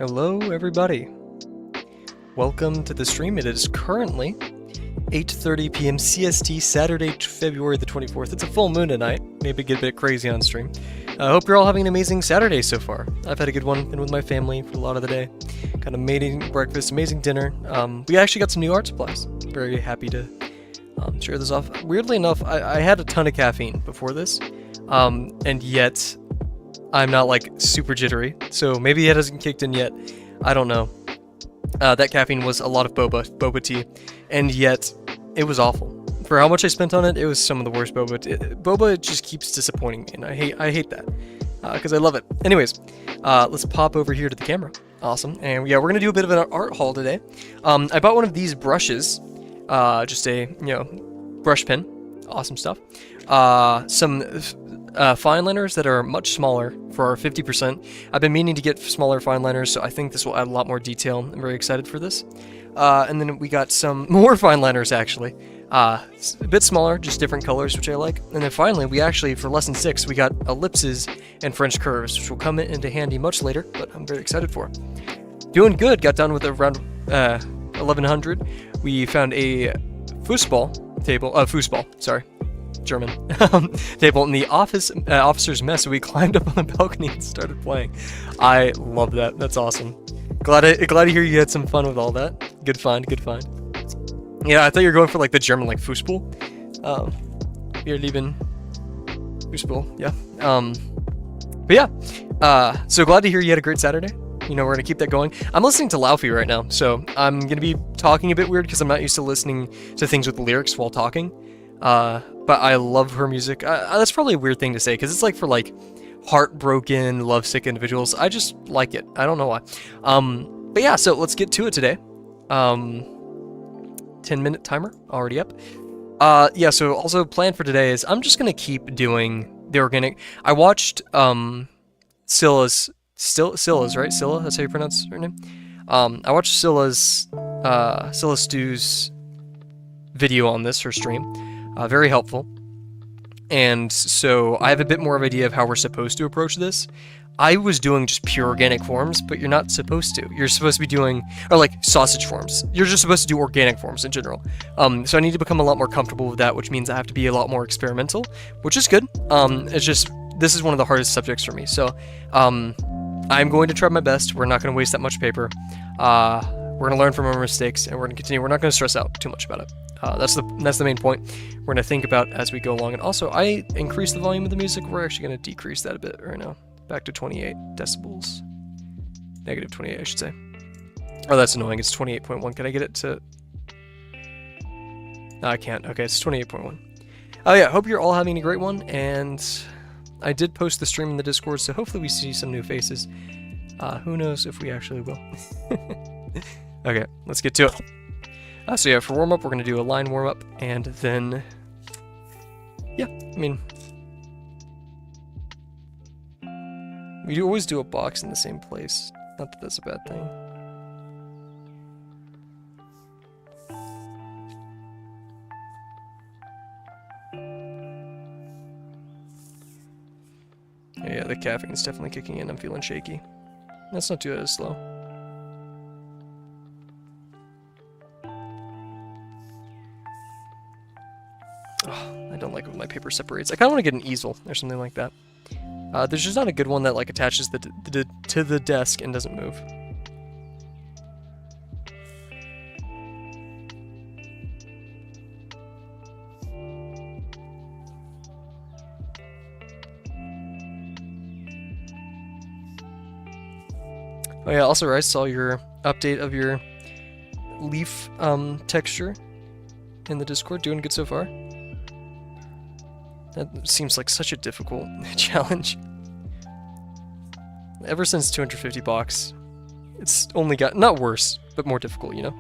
Hello, everybody. Welcome to the stream. It is currently 8:30 p.m. CST, Saturday, February the 24th. It's a full moon tonight. Maybe get a bit crazy on stream. I hope you're all having an amazing Saturday so far. I've had a good one. Been with my family for a lot of the day. Kind of amazing breakfast, amazing dinner. We actually got some new art supplies. Very happy to share this off. Weirdly enough, I had a ton of caffeine before this, and yet I'm not like super jittery. So maybe it hasn't kicked in yet. I don't know. That caffeine was a lot of boba tea, and yet it was awful. For how much I spent on it, it was some of the worst boba. Boba just keeps disappointing me, and I hate that because I love it. Anyways, let's pop over here to the camera. Awesome, and yeah, we're gonna do a bit of an art haul today. I bought one of these brushes, just a brush pen, awesome stuff. Some fine liners that are much smaller for 50%. I've been meaning to get smaller fine liners, so I think this will add a lot more detail. I'm very excited for this. And then we got some more fine liners, actually. A bit smaller, just different colors, which I like. And then finally, we actually, for lesson 6, we got ellipses and French curves, which will come into handy much later, but I'm very excited for. Doing good, got done with around 1100. We found a foosball table, foosball, sorry. German table in the officer's mess, so we climbed up on the balcony and started playing. I love that. That's awesome. Glad to hear you had some fun with all that. Good find, good find. Yeah, I thought you were going for like the German like Fußball. You're leaving Fußball, yeah. But yeah, so glad to hear you had a great Saturday. You know, we're gonna keep that going. I'm listening to Laufey right now, so I'm gonna be talking a bit weird because I'm not used to listening to things with lyrics while talking. But I love her music. That's probably a weird thing to say, because it's like for like heartbroken, lovesick individuals. I just like it. I don't know why. But yeah, so let's get to it today. 10-minute timer already up. Yeah, so also plan for today is I'm just gonna keep doing the organic. I watched Scylla's right? Scylla, that's how you pronounce her name. I watched Scylla Stew's video on this, her stream. Very helpful. And so I have a bit more of an idea of how we're supposed to approach this. I was doing just pure organic forms, but you're not supposed to. You're supposed to be doing, or like sausage forms. You're just supposed to do organic forms in general. So I need to become a lot more comfortable with that, which means I have to be a lot more experimental, which is good. It's just, this is one of the hardest subjects for me. So I'm going to try my best. We're not going to waste that much paper. We're going to learn from our mistakes, and we're going to continue. We're not going to stress out too much about it. That's the main point we're going to think about as we go along. And also, I increased the volume of the music. We're actually going to decrease that a bit right now. Back to 28 decibels. Negative 28, I should say. Oh, that's annoying. It's 28.1. Can I get it to... No, I can't. Okay, it's 28.1. Oh yeah, hope you're all having a great one. And I did post the stream in the Discord, so hopefully we see some new faces. Who knows if we actually will. Okay, let's get to it. So yeah, for warm-up, we're going to do a line warm-up, and then... Yeah, I mean... We always do a box in the same place. Not that that's a bad thing. Yeah, the caffeine's definitely kicking in. I'm feeling shaky. That's not too slow. Oh, I don't like when my paper separates. I kind of want to get an easel or something like that. There's just not a good one that like attaches to the desk and doesn't move. Oh yeah, also I saw your update of your leaf texture in the Discord. Doing good so far? That seems like such a difficult challenge. Ever since 250 bucks, it's only got, not worse, but more difficult, you know?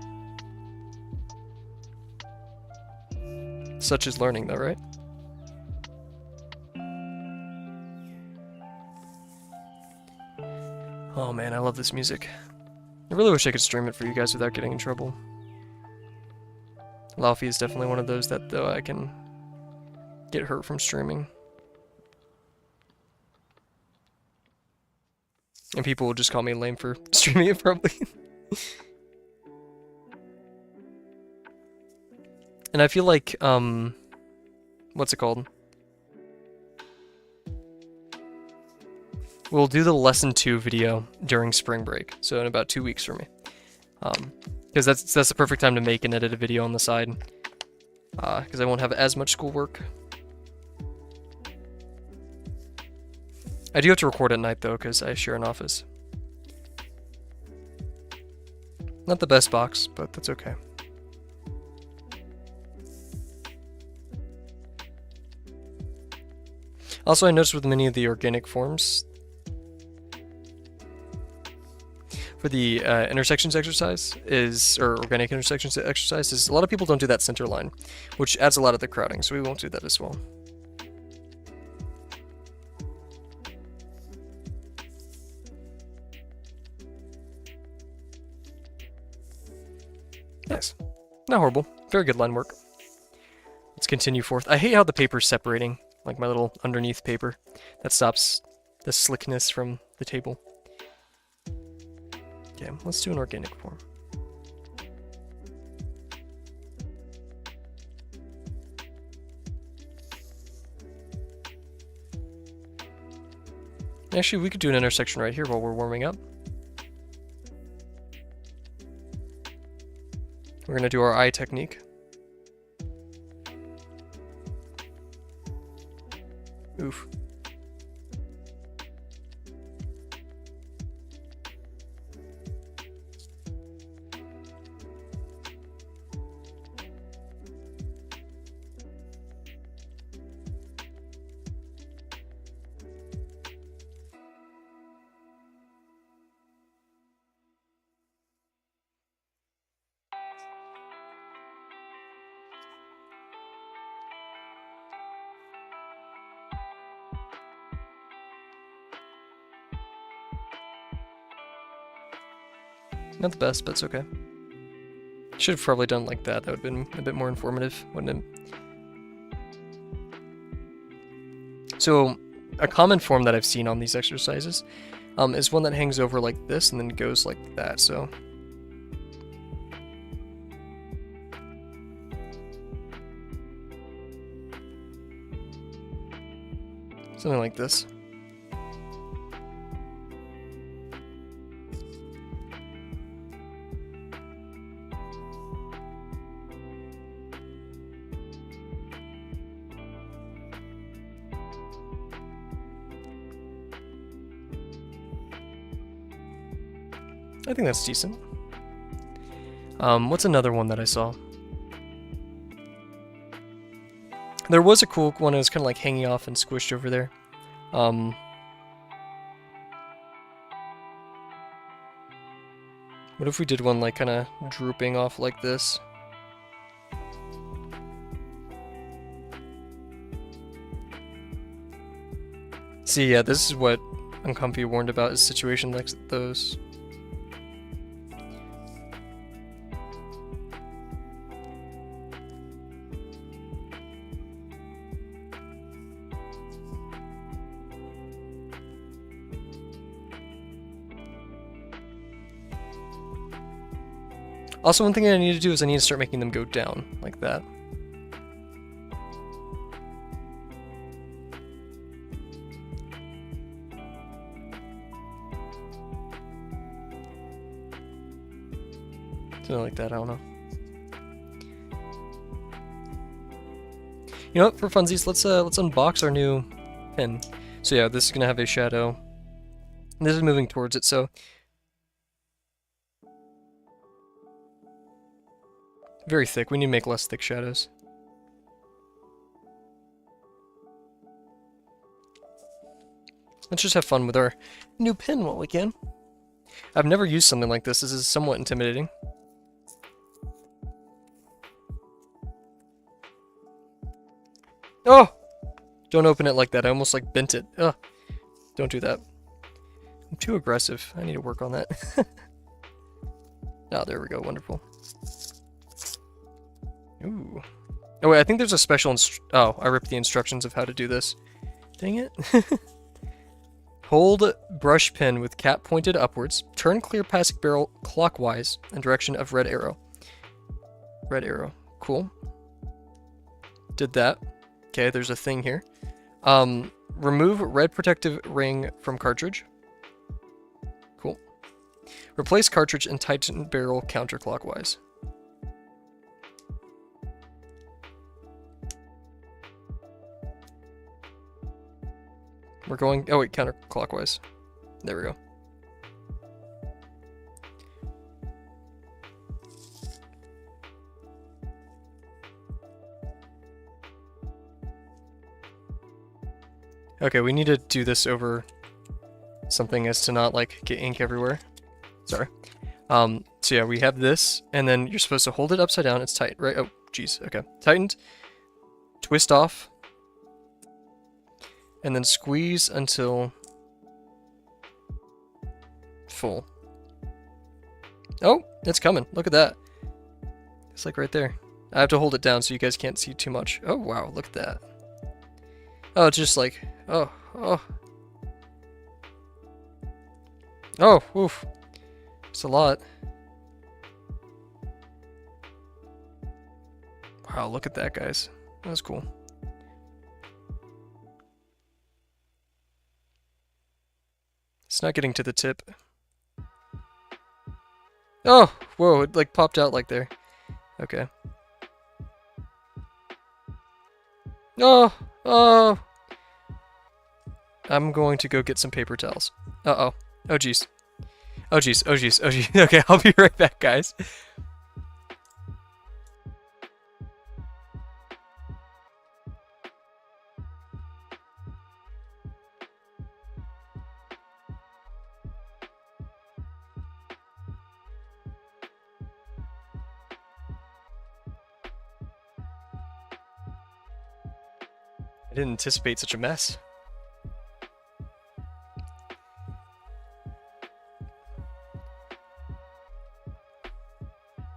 Such is learning though, right? Oh man, I love this music. I really wish I could stream it for you guys without getting in trouble. Laufey is definitely one of those that, though, I can get hurt from streaming. And people will just call me lame for streaming it, probably. And I feel like, what's it called? We'll do the lesson 2 video during spring break, so in about 2 weeks for me. Because that's the perfect time to make and edit a video on the side. Because I won't have as much schoolwork. I do have to record at night though, because I share an office. Not the best box, but that's okay. Also, I noticed with many of the organic forms, for the intersections exercise or organic intersections exercise, is a lot of people don't do that center line, which adds a lot of the crowding, so we won't do that as well. Nice. Not horrible. Very good line work. Let's continue forth. I hate how the paper's separating, like my little underneath paper. That stops the slickness from the table. Okay, let's do an organic form. Actually, we could do an intersection right here while we're warming up. We're going to do our eye technique. Oof. Not the best, but it's okay. Should have probably done like that. That would have been a bit more informative, wouldn't it? So, a common form that I've seen on these exercises is one that hangs over like this and then goes like that, so... something like this. I think that's decent. What's another one that I saw? There was a cool one that was kind of like hanging off and squished over there. What if we did one like kind of drooping off like this? See, yeah, this is what Uncomfy warned about, is situations like those. Also, one thing I need to do is I need to start making them go down, like that. Something like that, I don't know. You know what, for funsies, let's unbox our new pen. So yeah, this is gonna have a shadow. And this is moving towards it, so... very thick. We need to make less thick shadows. Let's just have fun with our new pen while we can. I've never used something like this. This is somewhat intimidating. Oh! Don't open it like that. I almost like bent it. Ugh. Don't do that. I'm too aggressive. I need to work on that. Oh, there we go. Wonderful. Ooh. Oh wait, I think there's a special oh, I ripped the instructions of how to do this. Dang it. Hold brush pen with cap pointed upwards. Turn clear plastic barrel clockwise in direction of red arrow. Red arrow. Cool. Did that. Okay, there's a thing here. Remove red protective ring from cartridge. Cool. Replace cartridge and tighten barrel counterclockwise. We're going... Oh, wait, counterclockwise. There we go. Okay, we need to do this over something as to not, like, get ink everywhere. Sorry. So yeah, we have this, and then you're supposed to hold it upside down. It's tight, right? Oh, jeez. Okay. Tightened. Twist off. And then squeeze until full. Oh, it's coming. Look at that. It's like right there. I have to hold it down so you guys can't see too much. Oh, wow. Look at that. Oh, it's just like... Oh, oh. Oh, oof. It's a lot. Wow, look at that, guys. That was cool. It's not getting to the tip. Oh, whoa, it like popped out like there. Okay. Oh, oh. I'm going to go get some paper towels. Uh-oh. Oh, jeez. Oh, jeez. Oh, jeez. Oh, jeez. Okay, I'll be right back, guys. I didn't anticipate such a mess.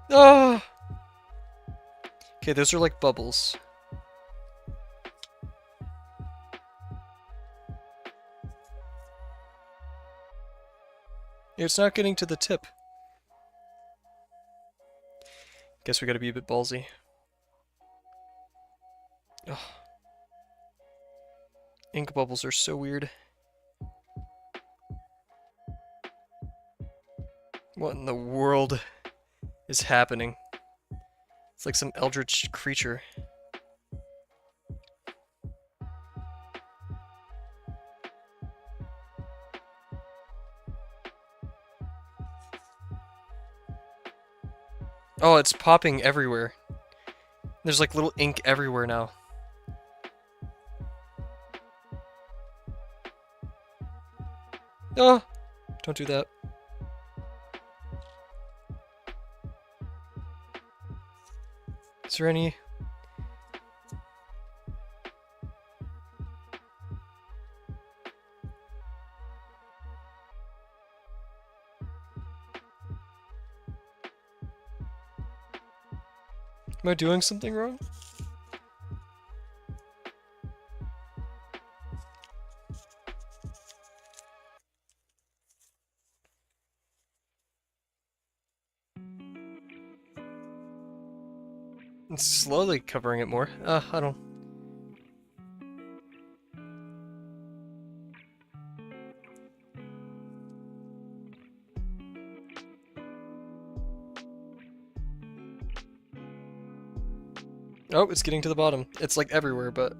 Oh! Okay, those are like bubbles. It's not getting to the tip. Guess we gotta be a bit ballsy. Oh. Ink bubbles are so weird. What in the world is happening? It's like some eldritch creature. Oh, it's popping everywhere. There's like little ink everywhere now. Oh, don't do that. Is there any... Am I doing something wrong? It's slowly covering it more. I don't... Oh, it's getting to the bottom. It's like everywhere, but...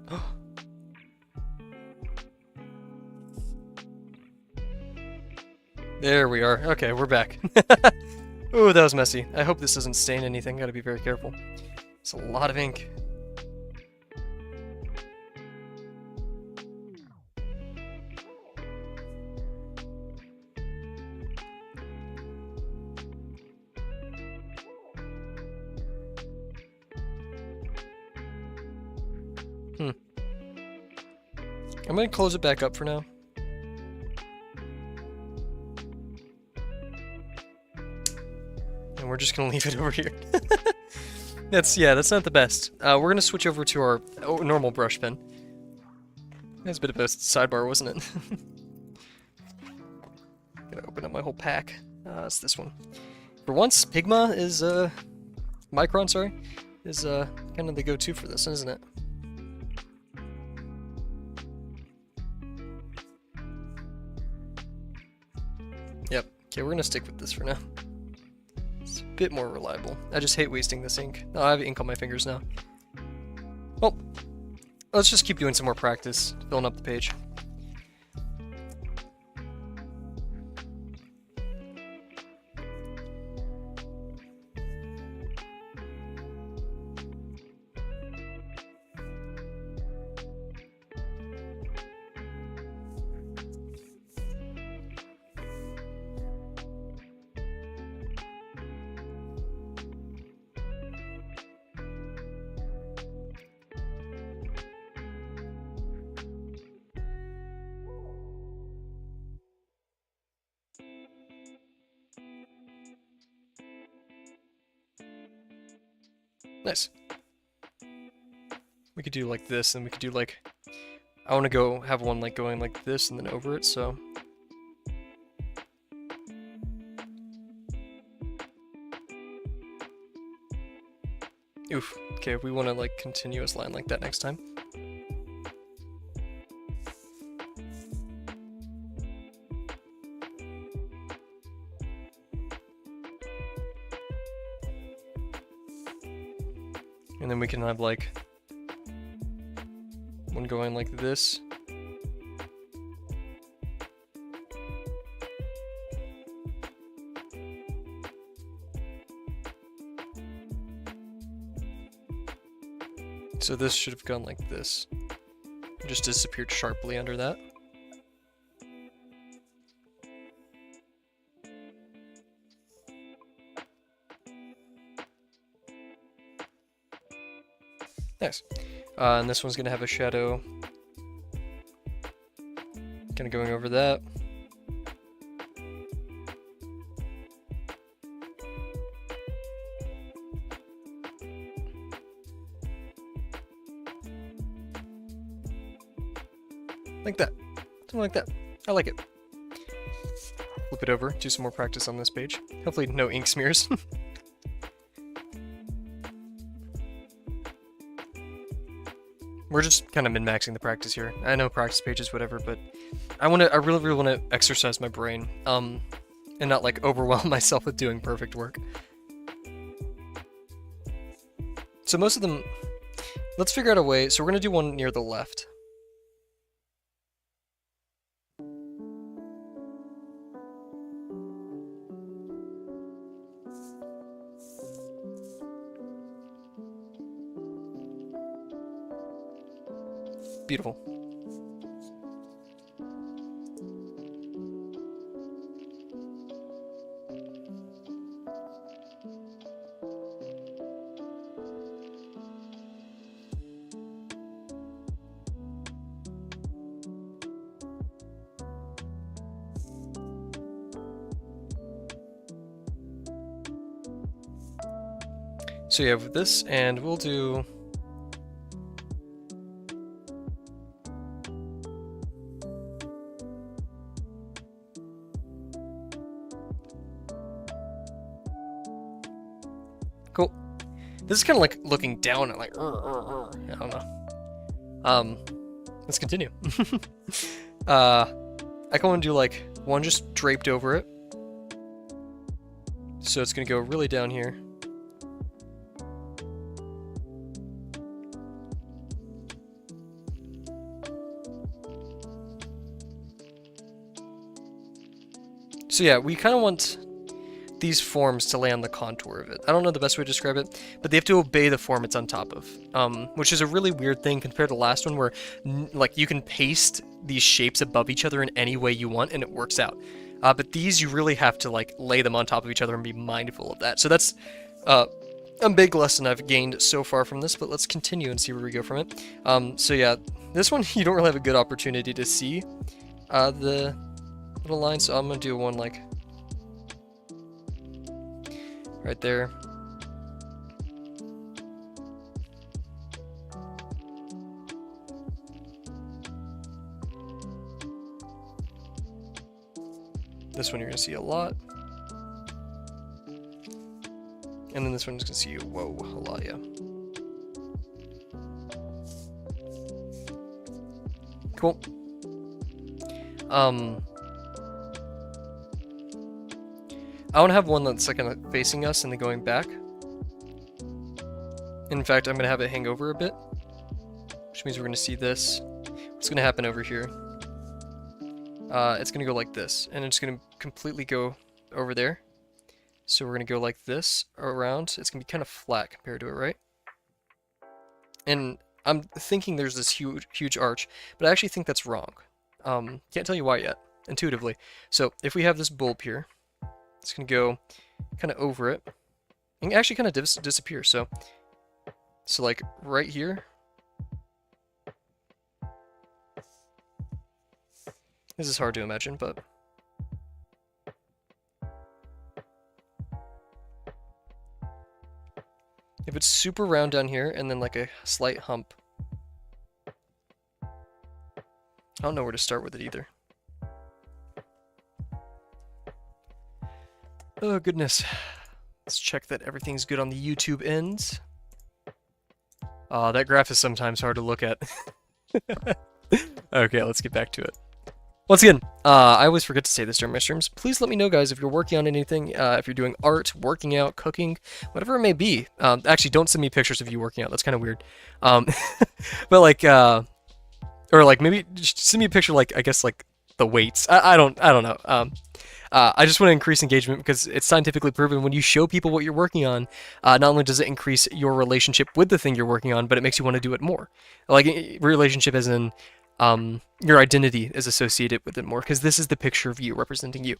There we are. Okay, we're back. Ooh, that was messy. I hope this doesn't stain anything. Gotta be very careful. It's a lot of ink. I'm gonna close it back up for now. And we're just gonna leave it over here. That's not the best. We're gonna switch over to our normal brush pen. That's a bit of a sidebar, wasn't it? open up my whole pack. It's this one. For once, Pigma is, Micron, sorry, is, kind of the go-to for this, isn't it? Yep, okay, we're gonna stick with this for now. It's a bit more reliable. I just hate wasting this ink. Oh, I have ink on my fingers now. Well, let's just keep doing some more practice, filling up the page. Nice. We could do like this, and we could do like... I want to go have one like going like this and then over it, so... Oof. Okay, we want to like continuous line like that next time. And then we can have like one going like this. So this should have gone like this. Just disappeared sharply under that. Nice. And this one's gonna have a shadow kind of going over that. Like that. Something like that. I like it. Flip it over, do some more practice on this page. Hopefully no ink smears. We're just kind of min-maxing the practice here. I know practice pages, whatever, but I really want to exercise my brain, and not like overwhelm myself with doing perfect work. So most of them, let's figure out a way. So we're gonna do one near the left. Beautiful. So you have this, and we'll do... Cool. This is kind of like looking down at like, I don't know. Let's continue. I kind of want to do like one just draped over it. So it's gonna go really down here. So yeah, we kind of want these forms to lay on the contour of it. I don't know the best way to describe it, but they have to obey the form it's on top of, which is a really weird thing compared to the last one where like you can paste these shapes above each other in any way you want and it works out. But these you really have to like lay them on top of each other and be mindful of that. So that's a big lesson I've gained so far from this, but let's continue and see where we go from it. So yeah, this one you don't really have a good opportunity to see the little line, so I'm gonna do one like right there. This one you're going to see a lot. And then this one's going to see, whoa, a lot, yeah. Cool. I want to have one that's like kind of facing us and then going back. In fact, I'm going to have it hang over a bit, which means we're going to see this. What's going to happen over here? It's going to go like this, and it's going to completely go over there. So we're going to go like this around. It's going to be kind of flat compared to it, right? And I'm thinking there's this huge arch, but I actually think that's wrong. Can't tell you why yet, intuitively. So if we have this bulb here, it's going to go kind of over it, and actually kind of disappear. So like right here, this is hard to imagine, but if it's super round down here and then like a slight hump, I don't know where to start with it either. Oh goodness. Let's check that everything's good on the YouTube ends. That graph is sometimes hard to look at. Okay, let's get back to it. Once again, I always forget to say this during my streams. Please let me know, guys, if you're working on anything, if you're doing art, working out, cooking, whatever it may be. Actually, don't send me pictures of you working out. That's kind of weird. But like, or like maybe just send me a picture, like I guess like the weights. I don't know. I just want to increase engagement because it's scientifically proven when you show people what you're working on, not only does it increase your relationship with the thing you're working on, but it makes you want to do it more. Like relationship as in your identity is associated with it more because this is the picture of you representing you.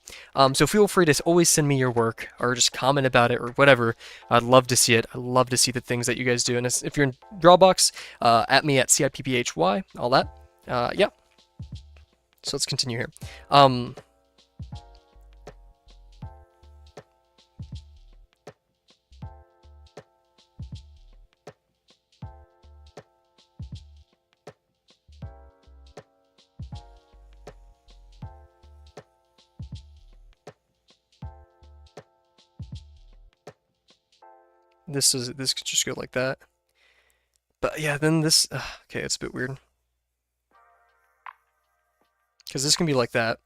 So feel free to always send me your work or just comment about it or whatever. I'd love to see it. I love to see the things that you guys do. And if you're in Drawbox, at me at CIPPHY, all that. Yeah. So let's continue here. This could just go like that. But yeah, then this, okay, it's a bit weird. Because this can be like that.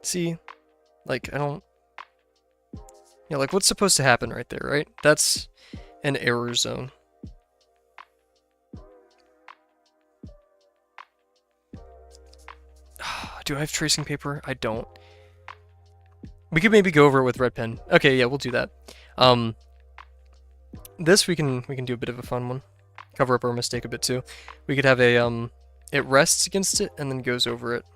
See? Like, I don't... Yeah, like, what's supposed to happen right there, right? That's an error zone. Do I have tracing paper? I don't. We could maybe go over it with red pen. Okay, yeah, we'll do that. This we can do a bit of a fun one. Cover up our mistake a bit too. We could have a it rests against it and then goes over it.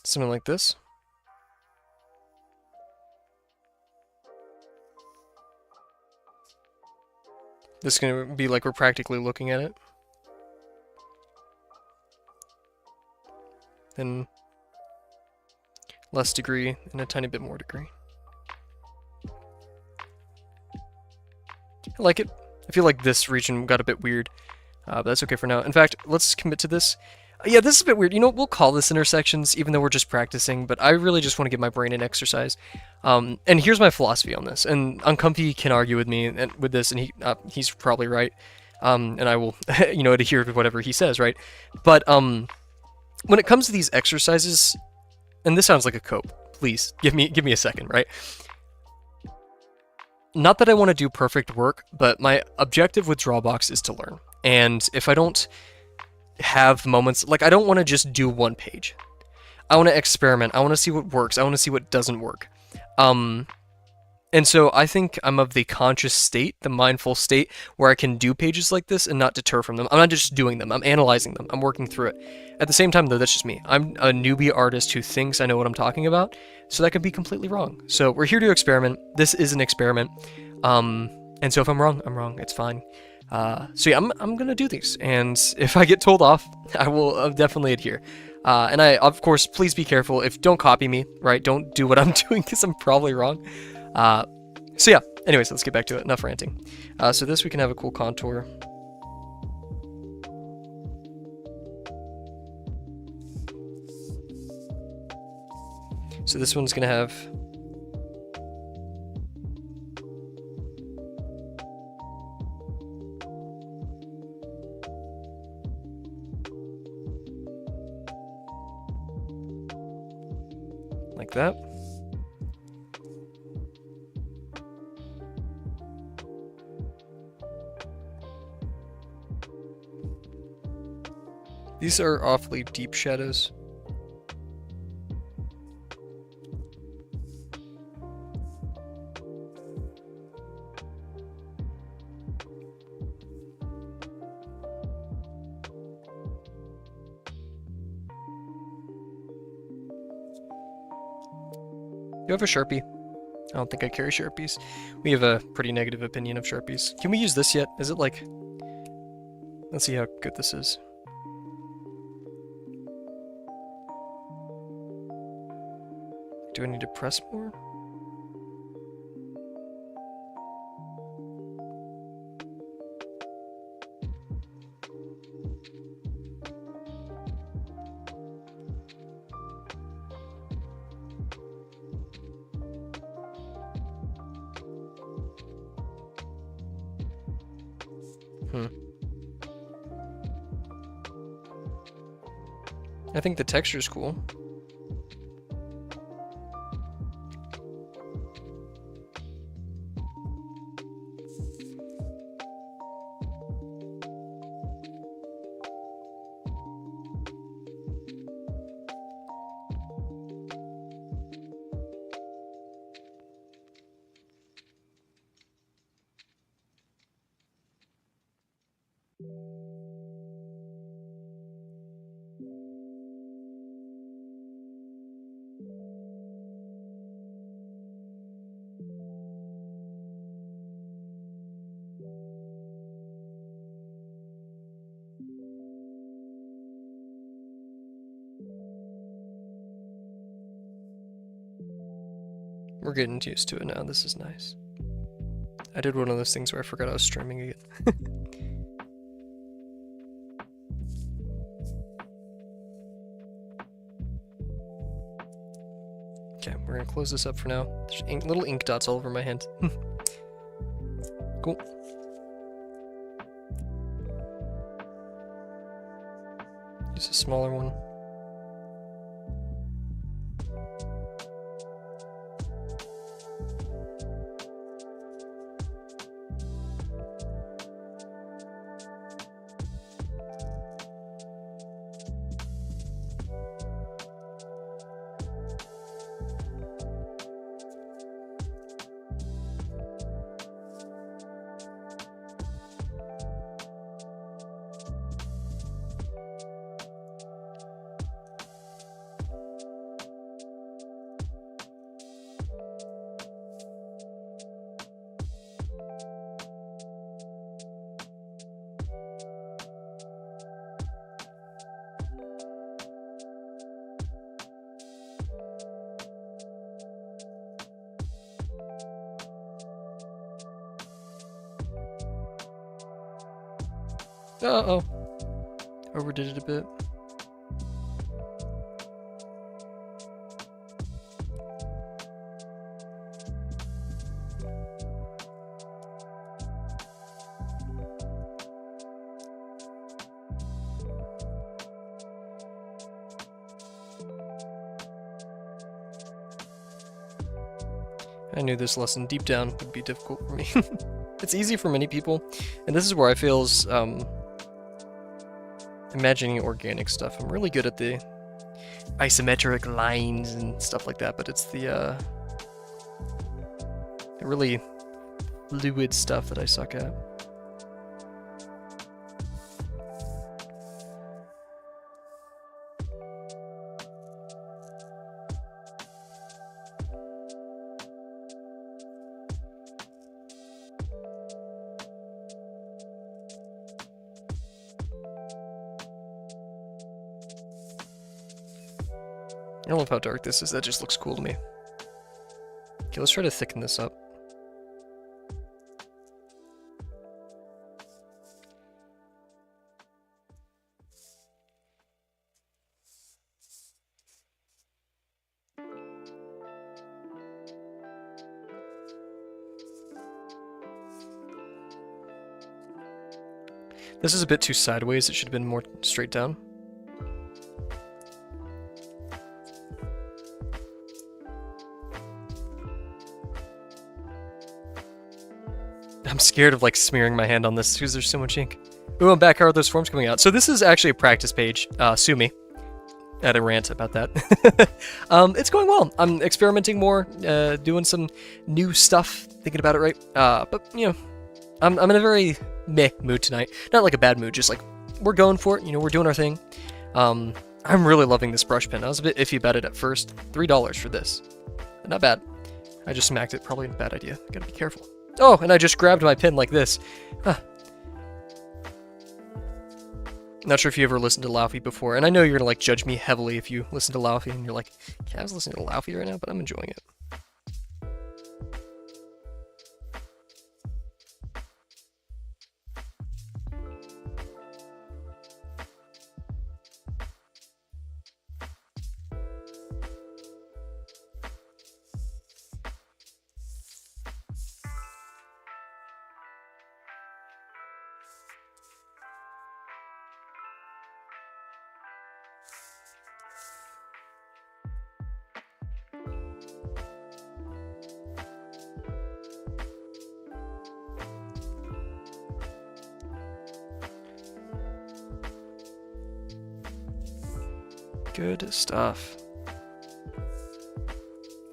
Something like this. This is going to be like we're practically looking at it. Then less degree and a tiny bit more degree. I like it. I feel like this region got a bit weird, but that's okay for now. In fact, let's commit to this. Yeah, this is a bit weird. You know, we'll call this intersections, even though we're just practicing, but I really just want to give my brain an exercise. And here's my philosophy on this, and Uncomfy can argue with me and with this, and he's probably right. And I will, you know, adhere to whatever he says, right? But when it comes to these exercises, and this sounds like a cope, please, give me a second, right? Not that I want to do perfect work, but my objective with Drawbox is to learn. And if I don't have moments, like I don't want to just do one page. I want to experiment. I want to see what works. I want to see what doesn't work. And so I think I'm of the conscious state, the mindful state, where I can do pages like this and not deter from them. I'm not just doing them. I'm analyzing them. I'm working through it. At the same time, though, that's just me. I'm a newbie artist who thinks I know what I'm talking about, so that could be completely wrong. So we're here to experiment. This is an experiment. And so if I'm wrong, I'm wrong. It's fine. So yeah, I'm gonna do these, and if I get told off, I will definitely adhere. And of course, please be careful. If don't copy me, right? Don't do what I'm doing because I'm probably wrong. So yeah. Anyways, let's get back to it. Enough ranting. So this we can have a cool contour. So this one's gonna have like that. These are awfully deep shadows. You have a Sharpie? I don't think I carry Sharpies. We have a pretty negative opinion of Sharpies. Can we use this yet? Is it like... Let's see how good this is. Do I need to press more? I think the texture's cool. We're getting used to it now. This is nice. I did one of those things where I forgot I was streaming again. Okay, we're gonna close this up for now. There's little ink dots all over my hand. Cool. Use a smaller one. Uh-oh. Overdid it a bit. I knew this lesson deep down would be difficult for me. It's easy for many people, and this is where I feel imagining organic stuff. I'm really good at the isometric lines and stuff like that, but it's the really fluid stuff that I suck at. I love how dark this is. That just looks cool to me. Okay, let's try to thicken this up. This is a bit too sideways. It should have been more straight down. I'm scared of like smearing my hand on this because there's so much ink. Ooh, I'm back. How are those forms coming out? So this is actually a practice page. Sue me. I had a rant about that. It's going well. I'm experimenting more, doing some new stuff, thinking about it right. But you know, I'm in a very meh mood tonight. Not like a bad mood, just like we're going for it. You know, we're doing our thing. I'm really loving this brush pen. I was a bit iffy about it at first. $3 for this. Not bad. I just smacked it. Probably a bad idea. Gotta be careful. Oh, and I just grabbed my pen like this. Huh. Not sure if you ever listened to Laufey before, and I know you're gonna like judge me heavily if you listen to Laufey, and you're like, "I was listening to Laufey right now," but I'm enjoying it. Good stuff.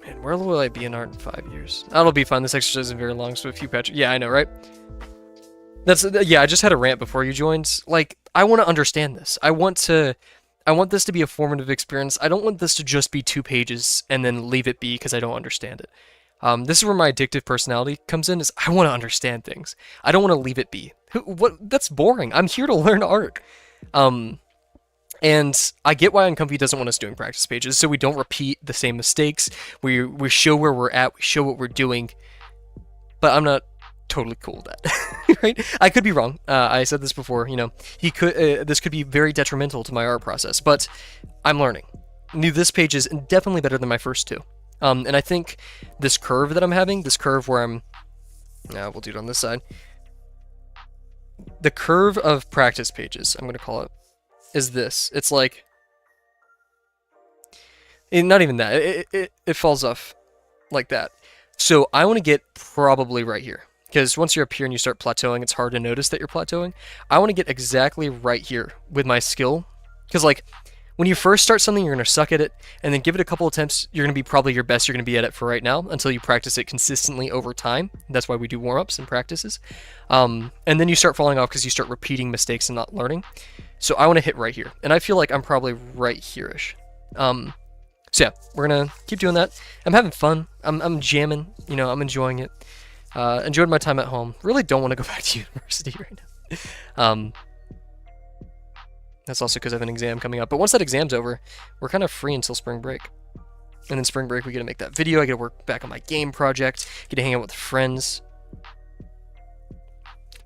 Man, where will I be in art in 5 years? That'll be fun. This exercise isn't very long, so a few patches. Yeah, I know, right? Yeah, I just had a rant before you joined. Like, I want to understand this. I want this to be a formative experience. I don't want this to just be 2 pages and then leave it be because I don't understand it. This is where my addictive personality comes in, is I want to understand things. I don't want to leave it be. That's boring. I'm here to learn art. And I get why Uncomfy doesn't want us doing practice pages, so we don't repeat the same mistakes. We show where we're at, we show what we're doing. But I'm not totally cool with that, right? I could be wrong. I said this before, you know, this could be very detrimental to my art process, but I'm learning. This page is definitely better than my first 2. And I think this curve that I'm having, this curve where we'll do it on this side. The curve of practice pages, I'm going to call it, is this. It's like, not even that, it falls off like that. So I want to get probably right here, because once you're up here and you start plateauing, it's hard to notice that you're plateauing. I want to get exactly right here with my skill, because like, when you first start something, you're going to suck at it, and then give it a couple attempts, you're going to be probably your best you're going to be at it for right now, until you practice it consistently over time. That's why we do warm-ups and practices. And then you start falling off because you start repeating mistakes and not learning. So I want to hit right here, and I feel like I'm probably right here-ish. So yeah, we're going to keep doing that. I'm having fun. I'm jamming, you know, I'm enjoying it. Enjoyed my time at home. Really don't want to go back to university right now. That's also because I have an exam coming up. But once that exam's over, we're kind of free until spring break. And then spring break, we get to make that video. I get to work back on my game project. Get to hang out with friends.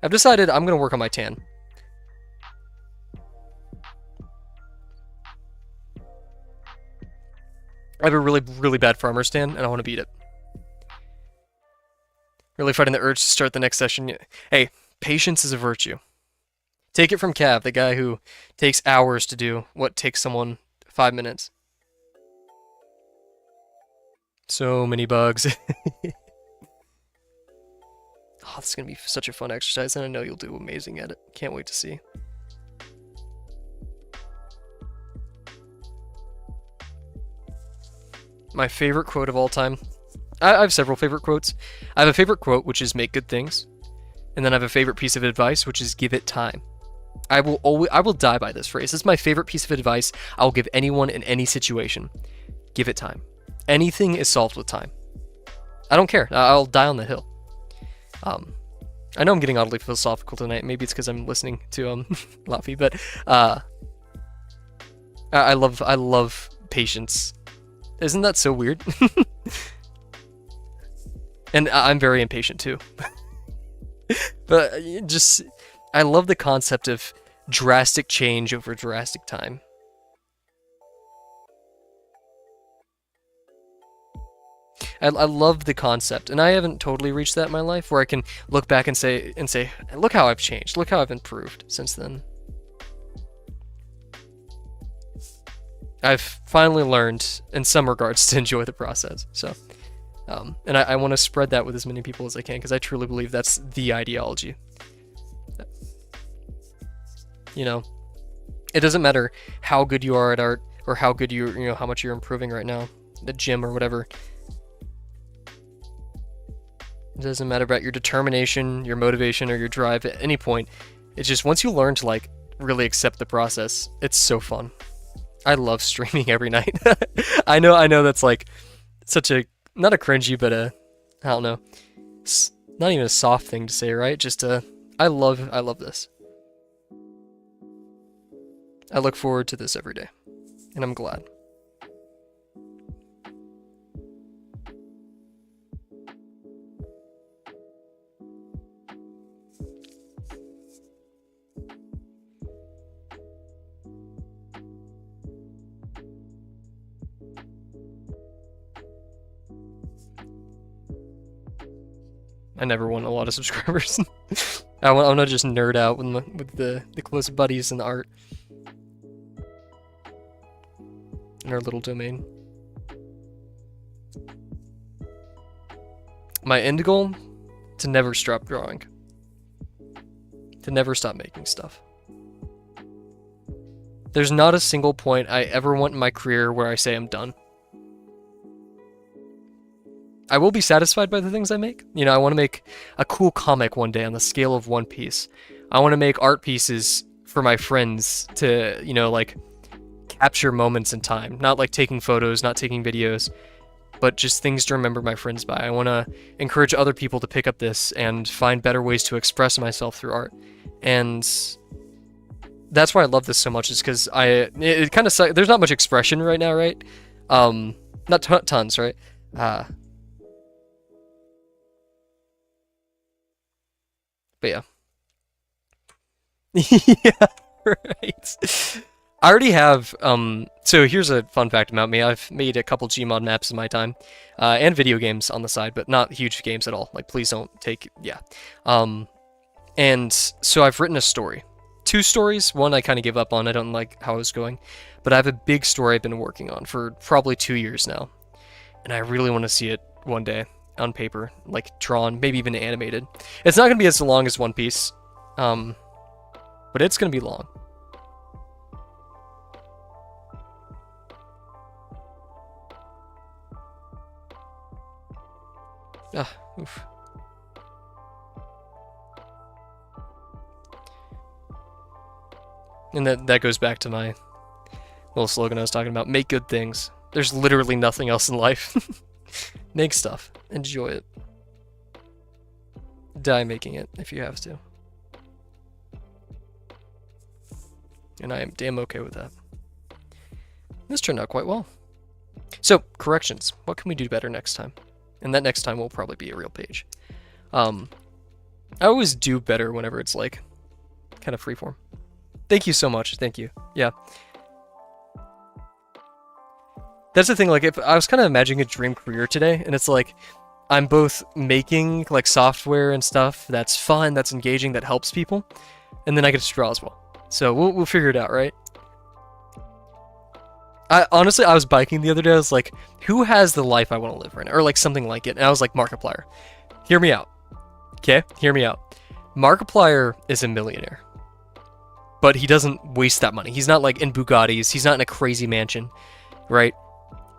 I've decided I'm going to work on my tan. I have a really, really bad farmer's tan, and I want to beat it. Really fighting the urge to start the next session. Hey, patience is a virtue. Take it from Kav, the guy who takes hours to do what takes someone 5 minutes. So many bugs. Oh, this is going to be such a fun exercise, and I know you'll do amazing at it. Can't wait to see. My favorite quote of all time. I have several favorite quotes. I have a favorite quote, which is make good things. And then I have a favorite piece of advice, which is give it time. I will die by this phrase. This is my favorite piece of advice I will give anyone in any situation. Give it time. Anything is solved with time. I don't care. I'll die on the hill. I know I'm getting oddly philosophical tonight. Maybe it's because I'm listening to Laufey, but I love patience Isn't that so weird? And I'm very impatient too. But just, I love the concept of drastic change over drastic time. I love the concept, and I haven't totally reached that in my life where I can look back and say, look how I've changed, look how I've improved since then. I've finally learned, in some regards, to enjoy the process. So, and I want to spread that with as many people as I can, because I truly believe that's the ideology. You know, it doesn't matter how good you are at art, or how good you know, how much you're improving right now, the gym or whatever. It doesn't matter about your determination, your motivation, or your drive at any point. It's just once you learn to like really accept the process, it's so fun. I love streaming every night. I know that's like such a, not a cringy, but a, I don't know, not even a soft thing to say, right? Just I love this. I look forward to this every day, and I'm glad. I never want a lot of subscribers. I want to just nerd out with the close buddies and the art in our little domain. My end goal, to never stop drawing. To never stop making stuff. There's not a single point I ever want in my career where I say I'm done. I will be satisfied by the things I make. You know, I want to make a cool comic one day on the scale of One Piece. I want to make art pieces for my friends to, you know, like, capture moments in time. Not like taking photos, not taking videos, but just things to remember my friends by. I want to encourage other people to pick up this and find better ways to express myself through art. And that's why I love this so much, is because it kind of sucks. There's not much expression right now, right? Not tons, right? But yeah. Yeah, right. I already have, so here's a fun fact about me. I've made a couple Gmod maps in my time, and video games on the side, but not huge games at all. Like, please don't take, yeah. And so I've written a story. 2 stories. One I kind of gave up on. I don't like how it was going. But I have a big story I've been working on for probably 2 years now. And I really want to see it one day on paper, like drawn, maybe even animated. It's not going to be as long as One Piece, but it's going to be long. Ah, oof. And that goes back to my little slogan I was talking about. Make good things. There's literally nothing else in life. Make stuff. Enjoy it. Die making it if you have to. And I am damn okay with that. This turned out quite well. So, corrections. What can we do better next time? And that next time will probably be a real page. I always do better whenever it's like kind of freeform. Thank you so much. Thank you. Yeah. That's the thing, like, if I was kind of imagining a dream career today, and it's like, I'm both making, like, software and stuff that's fun, that's engaging, that helps people, and then I get to draw as well. So we'll figure it out, right? Honestly, I was biking the other day, I was like, who has the life I want to live right now? Or, like, something like it. And I was like, Markiplier. Hear me out. Okay? Hear me out. Markiplier is a millionaire. But he doesn't waste that money. He's not, like, in Bugattis. He's not in a crazy mansion, right?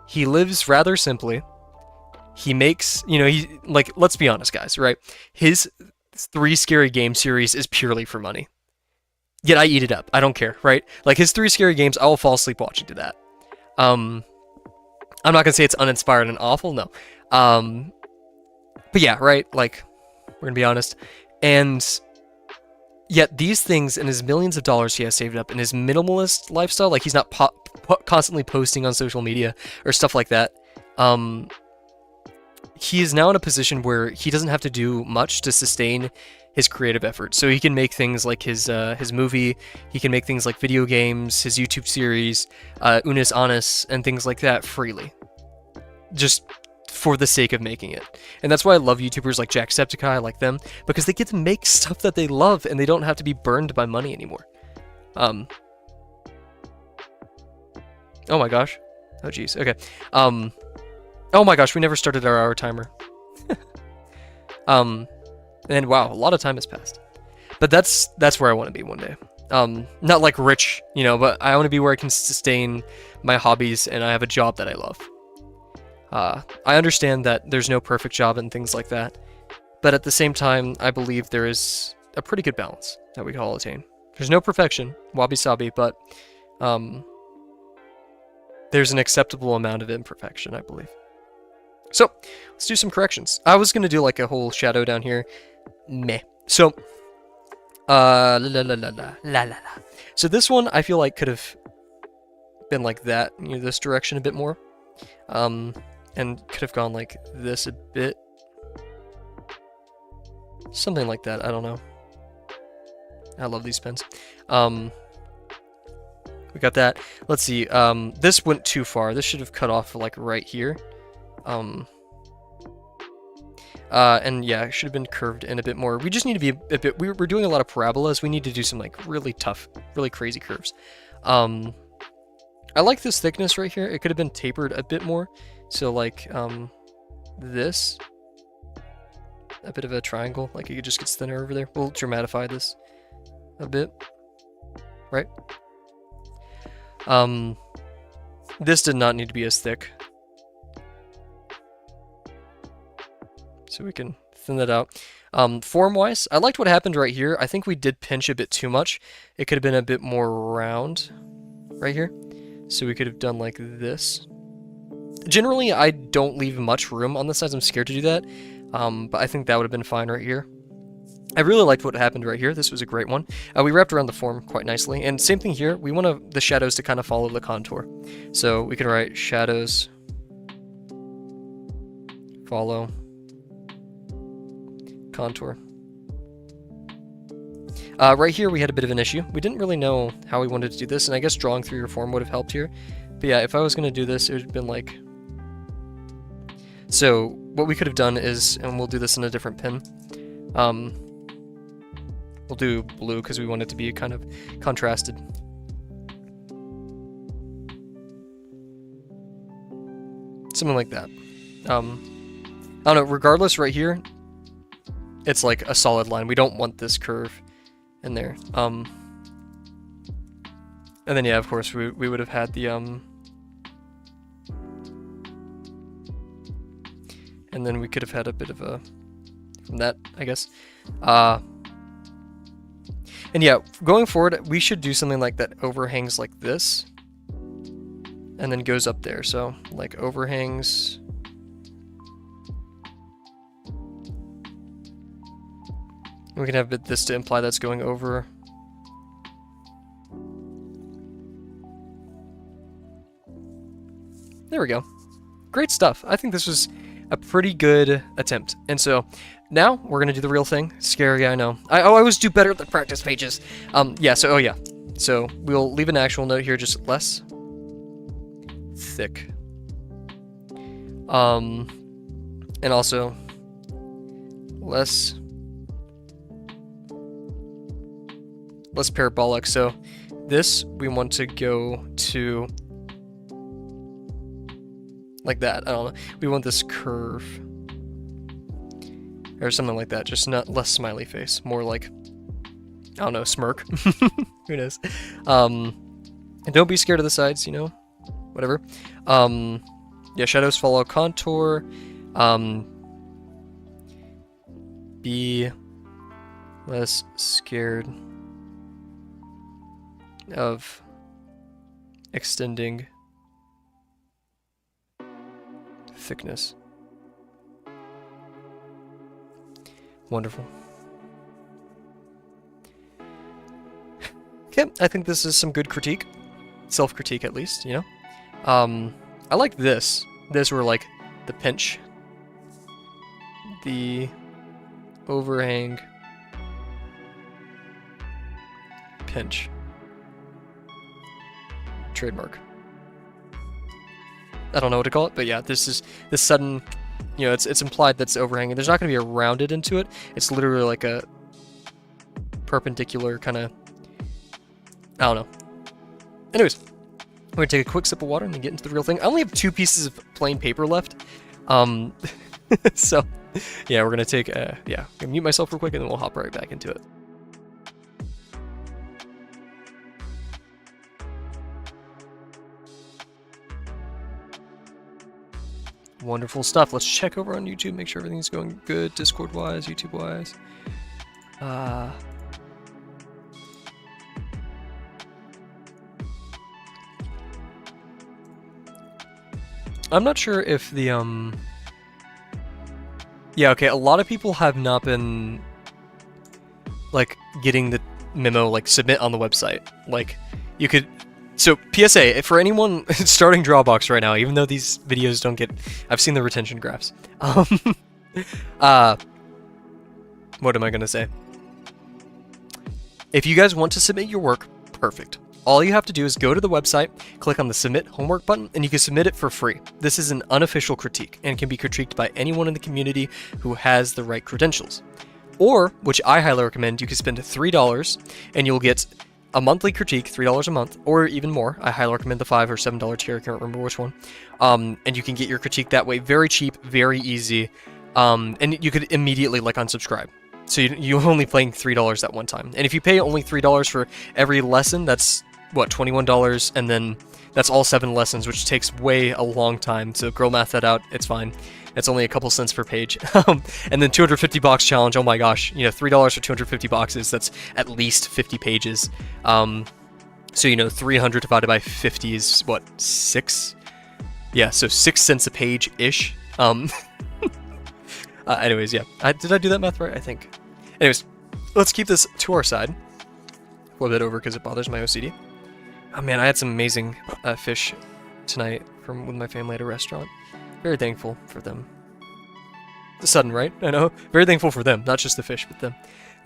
He lives rather simply. He makes, you know, he, like, let's be honest, guys, right? His 3 Scary Games series is purely for money. Yet I eat it up. I don't care, right? Like, his 3 Scary Games, I will fall asleep watching to that. I'm not gonna say it's uninspired and awful, no. But yeah, right? Like, we're gonna be honest. And yet these things and his millions of dollars he has saved up in his minimalist lifestyle, like, he's not constantly posting on social media or stuff like that. He is now in a position where he doesn't have to do much to sustain his creative effort. So he can make things like his movie, he can make things like video games, his YouTube series, Unis Honest, and things like that freely. Just for the sake of making it. And that's why I love YouTubers like Jacksepticeye, I like them, because they get to make stuff that they love and they don't have to be burned by money anymore. Oh my gosh. Oh geez, okay. Oh my gosh, we never started our hour timer. And wow, a lot of time has passed. But that's where I want to be one day. Not like rich, you know, but I want to be where I can sustain my hobbies and I have a job that I love. I understand that there's no perfect job and things like that, but at the same time, I believe there is a pretty good balance that we can all attain. There's no perfection, wabi-sabi, but there's an acceptable amount of imperfection, I believe. So, let's do some corrections. I was going to do like a whole shadow down here. Meh. So, So this one, I feel like could have been like that, you know, this direction a bit more. And could have gone like this a bit. Something like that, I don't know. I love these pens. We got that. Let's see, this went too far. This should have cut off like right here. And yeah, it should have been curved in a bit more. We just need to be a bit, we're doing a lot of parabolas. We need to do some like really tough, really crazy curves. I like this thickness right here. It could have been tapered a bit more. So like, this, a bit of a triangle, like it just gets thinner over there. We'll dramatify this a bit, right? This did not need to be as thick. So we can thin that out. Form-wise, I liked what happened right here. I think we did pinch a bit too much. It could have been a bit more round right here. So we could have done like this. Generally, I don't leave much room on the sides. I'm scared to do that. But I think that would have been fine right here. I really liked what happened right here. This was a great one. We wrapped around the form quite nicely. And same thing here. We want the shadows to kind of follow the contour. So we can write shadows follow contour. Right here we had a bit of an issue. We didn't really know how we wanted to do this, and I guess drawing through your form would have helped here. But yeah, if I was going to do this, it would have been like... So what we could have done is, and we'll do this in a different pen, we'll do blue because we want it to be kind of contrasted. Something like that. I don't know, regardless right here, it's like a solid line. We don't want this curve in there. And then yeah, of course, we would have had the and then we could have had a bit of a from that, I guess. And yeah, going forward, we should do something like that overhangs like this, and then goes up there. So like overhangs. We can have this to imply that's going over. There we go. Great stuff. I think this was a pretty good attempt. And so now we're going to do the real thing. Scary, I know. I always do better at the practice pages. Yeah, so, oh yeah. So we'll leave an actual note here, just less thick. And also less parabolic. So this we want to go to like that. I don't know. We want this curve or something like that. Just not less smiley face, more like, I don't know, smirk. Who knows? And don't be scared of the sides, you know, whatever. Yeah, shadows follow contour. Be less scared of extending thickness. Wonderful. Okay, I think this is some good critique. self-critique at least, you know? I like this. This were like the pinch, the overhang, pinch, trademark. I don't know what to call it, but yeah, this is this sudden, you know, it's implied that's overhanging. There's not going to be a rounded into it. It's literally like a perpendicular kind of, I don't know. Anyways, I'm going to take a quick sip of water and then get into the real thing. I only have 2 pieces of plain paper left. So, yeah, we're going to take, yeah, I'm going to mute myself real quick and then we'll hop right back into it. Wonderful stuff. Let's check over on YouTube, make sure everything's going good, Discord-wise, YouTube-wise. I'm not sure if the, yeah, okay, a lot of people have not been, like, getting the memo, like, submit on the website. Like, you could, so, PSA, for anyone starting Drawbox right now, even though these videos don't get, I've seen the retention graphs. What am I gonna say? If you guys want to submit your work, perfect. All you have to do is go to the website, click on the Submit Homework button, and you can submit it for free. This is an unofficial critique, and can be critiqued by anyone in the community who has the right credentials. Or, which I highly recommend, you can spend $3, and you'll get a monthly critique, $3 a month, or even more. I highly recommend the $5 or $7 tier, I can't remember which one. And you can get your critique that way, very cheap, very easy, and you could immediately, like, unsubscribe. So you're only paying $3 at one time. And if you pay only $3 for every lesson, that's, what, $21, and then that's all 7 lessons, which takes way a long time. So girl math that out, it's fine. It's only a couple cents per page. And then 250 box challenge, oh my gosh, you know, $3 for 250 boxes, that's at least 50 pages. So, you know, 300 divided by 50 is, what, 6? Yeah, so 6 cents a page-ish. Anyways, yeah. Did I do that math right? I think. Anyways, let's keep this to our side. Flip it over because it bothers my OCD. Oh man, I had some amazing fish tonight with my family at a restaurant. Very thankful for them. It's sudden, right? I know. Very thankful for them, not just the fish, but them.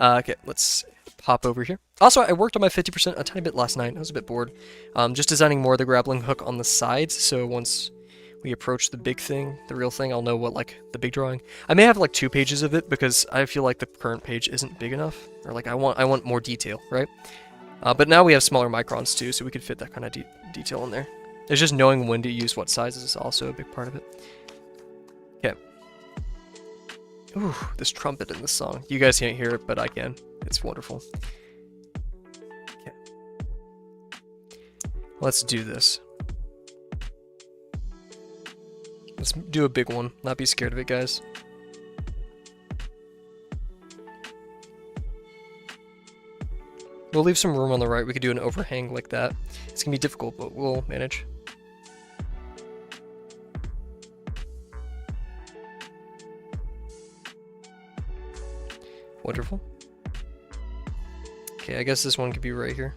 Okay, let's pop over here. Also, I worked on my 50% a tiny bit last night. I was a bit bored. Just designing more of the grappling hook on the sides, so once we approach the big thing, the real thing, I'll know what, like, the big drawing. I may have, like, 2 pages of it, because I feel like the current page isn't big enough. Or, like, I want more detail, right? But now we have smaller microns, too, so we could fit that kind of detail in there. It's just knowing when to use what sizes is also a big part of it. Okay. Ooh, this trumpet in this song. You guys can't hear it, but I can. It's wonderful. Okay. Let's do this. Let's do a big one. Not be scared of it, guys. We'll leave some room on the right. We could do an overhang like that. It's gonna be difficult, but we'll manage. Wonderful. Okay, I guess this one could be right here.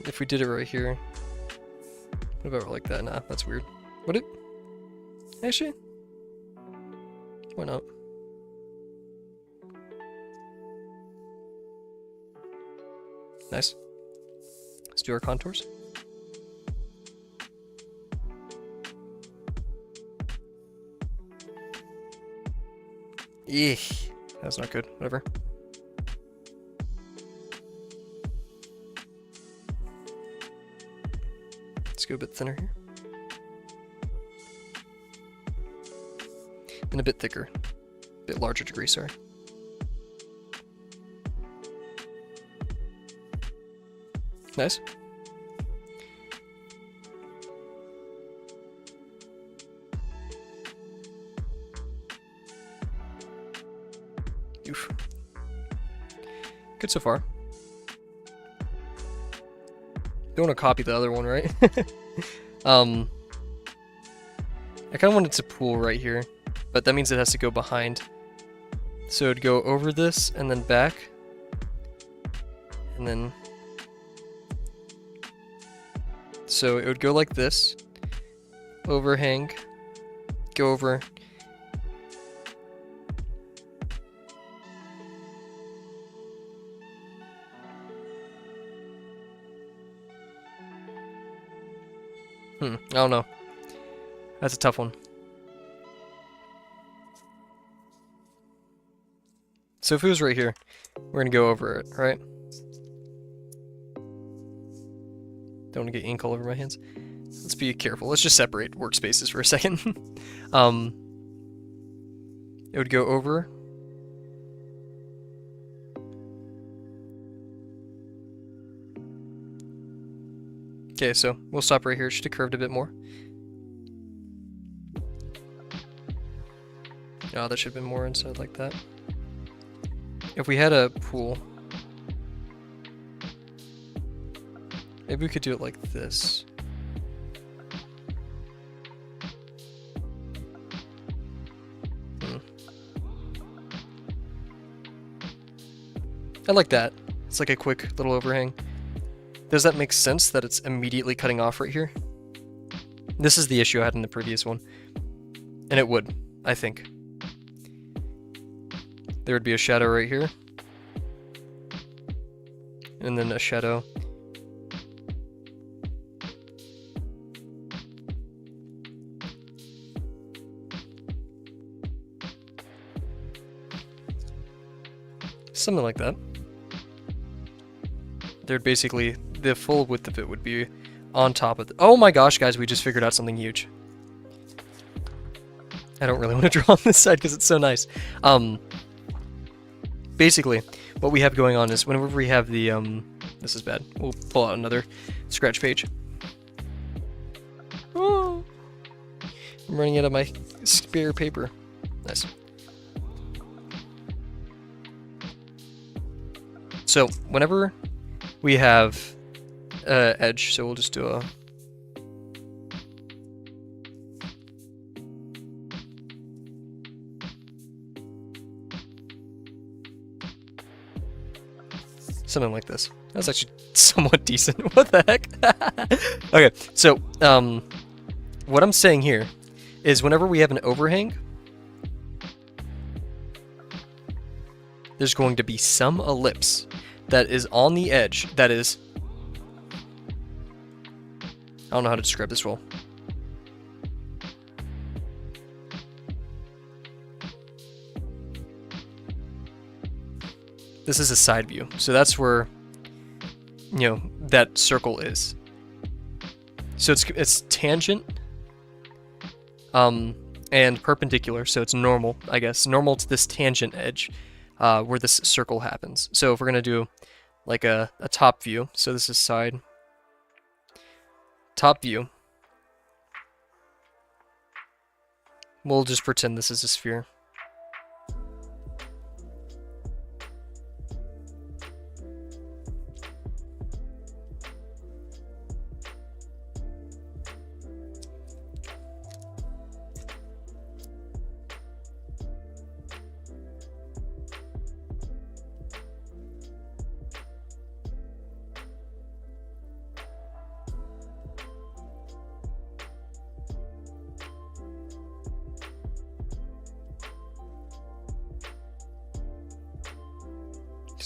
If we did it right here. What about like that? Nah, that's weird. Would it? Actually? Why not? Nice. Let's do our contours. Eek. That's not good. Whatever. Let's go a bit thinner here. And a bit thicker. A bit larger degree, sorry. Nice. Oof. Good so far. Don't want to copy the other one, right? I kind of want it to pool right here, but that means it has to go behind. So it'd go over this and then back, And then, so it would go like this, overhang, go over, I don't know. That's a tough one. So if it was right here, we're gonna go over it, right? Don't want to get ink all over my hands. Let's be careful. Let's just separate workspaces for a second. It would go over. Okay, so we'll stop right here. It should have curved a bit more. Oh, that should have been more inside like that. If we had a pool, maybe we could do it like this. I like that. It's like a quick little overhang. Does that make sense that it's immediately cutting off right here? This is the issue I had in the previous one. And it would, I think. There would be a shadow right here. And then a shadow. Something like that. There'd basically, the full width of it would be on top of the, oh my gosh, guys, we just figured out something huge. I don't really want to draw on this side because it's so nice. Basically, what we have going on is whenever we have the, this is bad. We'll pull out another scratch page. Oh, I'm running out of my spare paper. Nice. So whenever we have edge, so we'll just do a something like this. That's actually somewhat decent. What the heck? Okay, so what I'm saying here is whenever we have an overhang, there's going to be some ellipse that is on the edge that is, I don't know how to describe this roll. This is a side view, so that's where, you know, that circle is. So it's tangent and perpendicular, so it's normal, I guess, normal to this tangent edge where this circle happens. So if we're gonna do like a top view, so this is side, top view, we'll just pretend this is a sphere.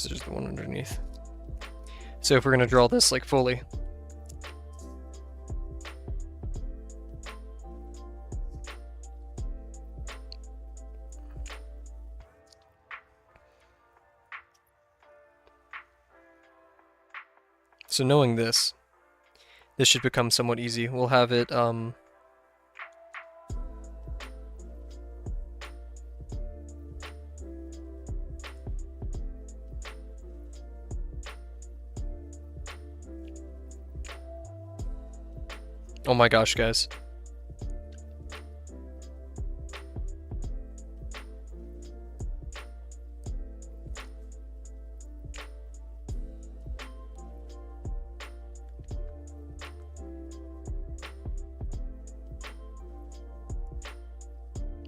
There's the one underneath. So if we're gonna draw this like fully, so knowing this should become somewhat easy. We'll have it oh my gosh, guys.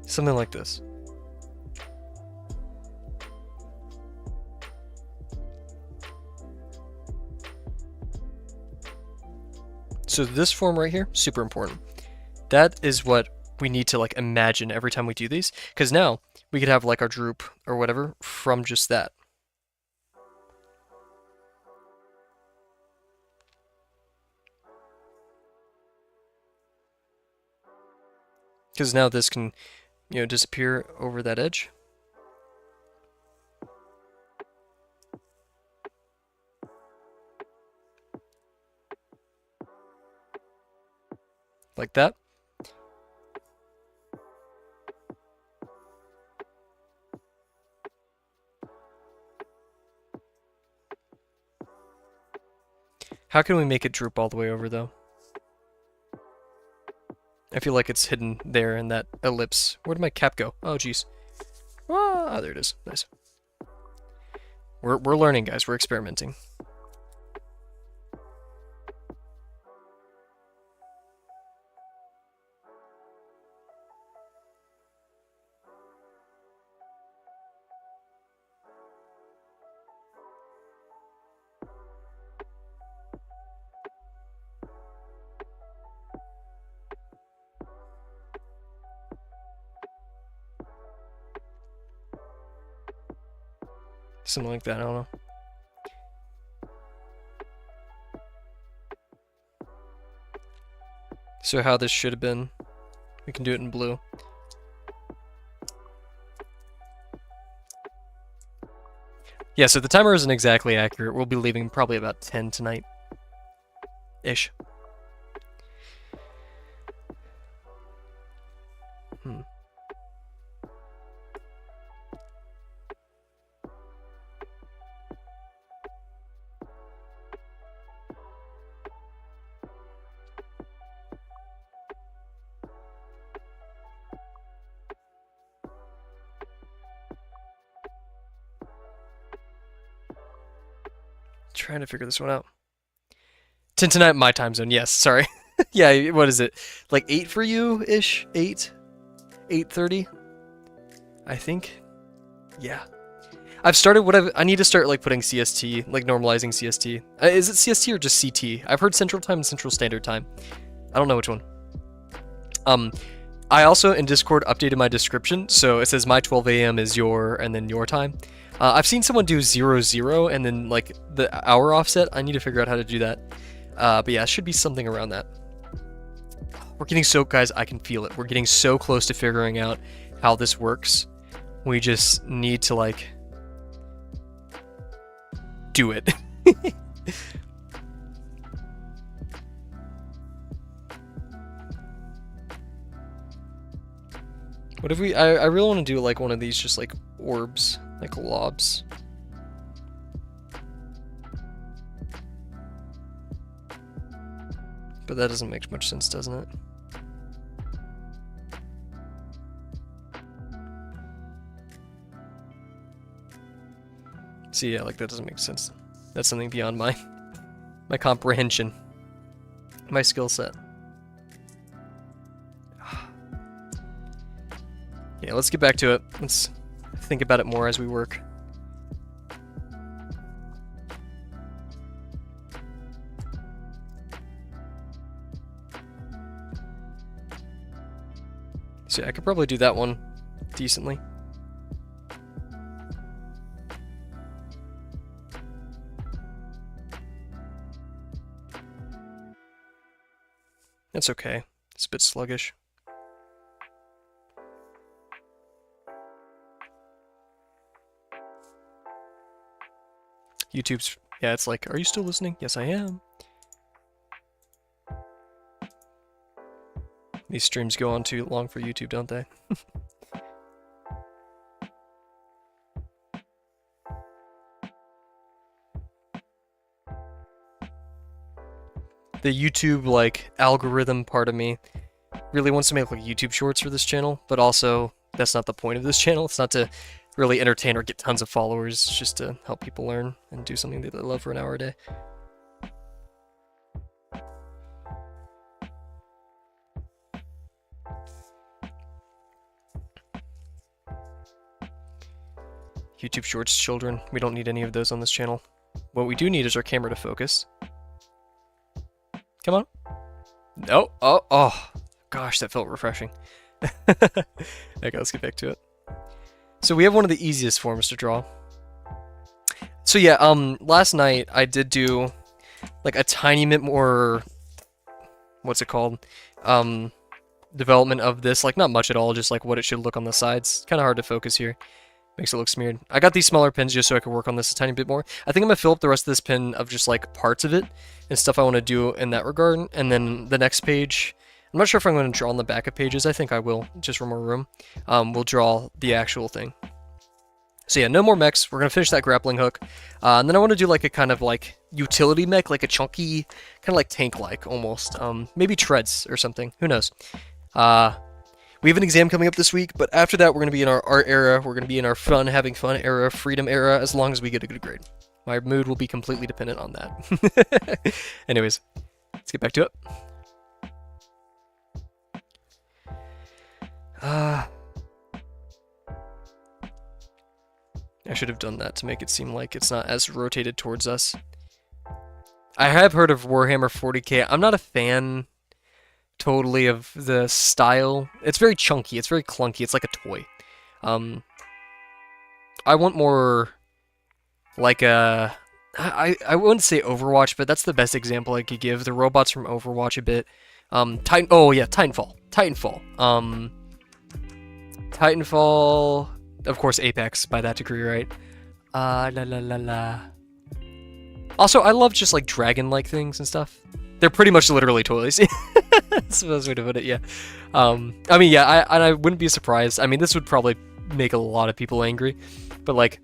Something like this. So this form right here, super important. That is what we need to like imagine every time we do these, because now we could have like our droop or whatever from just that. Because now this can, you know, disappear over that edge. Like that. How can we make it droop all the way over, though? I feel like it's hidden there in that ellipse. Where did my cap go? Oh, jeez. Ah, there it is. Nice. We're learning, guys. We're experimenting. Something like that, I don't know. So how this should have been, we can do it in blue. Yeah, so the timer isn't exactly accurate. We'll be leaving probably about 10 tonight-ish. Trying to figure this one out. 10 tonight, my time zone. Yes, sorry. Yeah, what is it? Like 8 for you-ish? 8? 8:30? I think. Yeah. I've started I need to start like putting CST, like normalizing CST. Is it CST or just CT? I've heard Central Time and Central Standard Time. I don't know which one. I also in Discord updated my description, so it says my 12 a.m. is and then your time. I've seen someone do 00 and then like the hour offset. I need to figure out how to do that. But yeah, it should be something around that. We're getting so, guys, I can feel it. We're getting so close to figuring out how this works. We just need to like do it. What if I really want to do like one of these just like orbs, like lobs. But that doesn't make much sense, doesn't it? See, yeah, like that doesn't make sense. That's something beyond my comprehension, my skill set. Yeah, let's get back to it. Let's think about it more as we work. So yeah, I could probably do that one decently. That's okay. It's a bit sluggish. YouTube's, yeah, it's like, are you still listening? Yes, I am. These streams go on too long for YouTube, don't they? The YouTube, like, algorithm part of me really wants to make, like, YouTube shorts for this channel, but also, that's not the point of this channel. It's not to really entertain or get tons of followers, it's just to help people learn and do something that they love for an hour a day. YouTube Shorts children. We don't need any of those on this channel. What we do need is our camera to focus. Come on. No. Oh, oh. Gosh, that felt refreshing. Okay, let's get back to it. So we have one of the easiest forms to draw. So yeah, last night I did do like a tiny bit more, what's it called? Development of this, like not much at all, just like what it should look on the sides. Kind of hard to focus here. Makes it look smeared. I got these smaller pins just so I could work on this a tiny bit more. I think I'm gonna fill up the rest of this pin of just like parts of it and stuff I want to do in that regard. And then the next page, I'm not sure if I'm going to draw on the back of pages. I think I will, just for more room. We'll draw the actual thing. So yeah, no more mechs. We're going to finish that grappling hook. And then I want to do like a kind of like utility mech, like a chunky, kind of like tank-like almost. Maybe treads or something. Who knows? We have an exam coming up this week, but after that we're going to be in our art era. We're going to be in our fun, having fun era, freedom era, as long as we get a good grade. My mood will be completely dependent on that. Anyways, let's get back to it. I should have done that to make it seem like it's not as rotated towards us. I have heard of Warhammer 40k. I'm not a fan totally of the style. It's very chunky. It's very clunky. It's like a toy. I want more like a... I wouldn't say Overwatch, but that's the best example I could give. The robots from Overwatch a bit. Oh yeah, Titanfall. Titanfall, of course, Apex by that degree, right? La la la la. Also, I love just like dragon-like things and stuff. They're pretty much literally toys. That's the best way to put it, yeah. I mean, yeah, I wouldn't be surprised. I mean, this would probably make a lot of people angry, but like,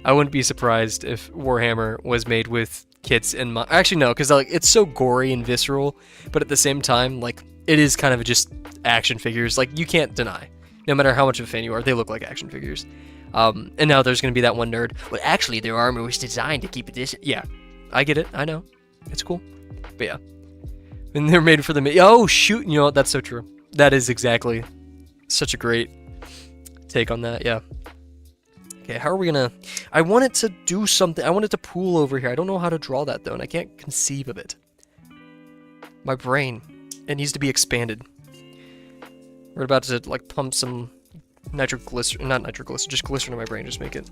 I wouldn't be surprised if Warhammer was made with kids in mind. Actually, no, because like it's so gory and visceral, but at the same time, like it is kind of just action figures. Like you can't deny, no matter how much of a fan you are, they look like action figures. And now there's gonna be that one nerd. Well, actually, their armor was designed to keep it this. Yeah, I get it. I know, it's cool, but yeah, and they're made for the. Oh shoot! You know what? That's so true. That is exactly such a great take on that. Yeah. Okay, how are we gonna... I want it to do something. I want it to pool over here. I don't know how to draw that, though, and I can't conceive of it. My brain. It needs to be expanded. We're about to, like, pump some nitroglycerin... Not nitroglycerin, just glycerin in my brain. Just make it...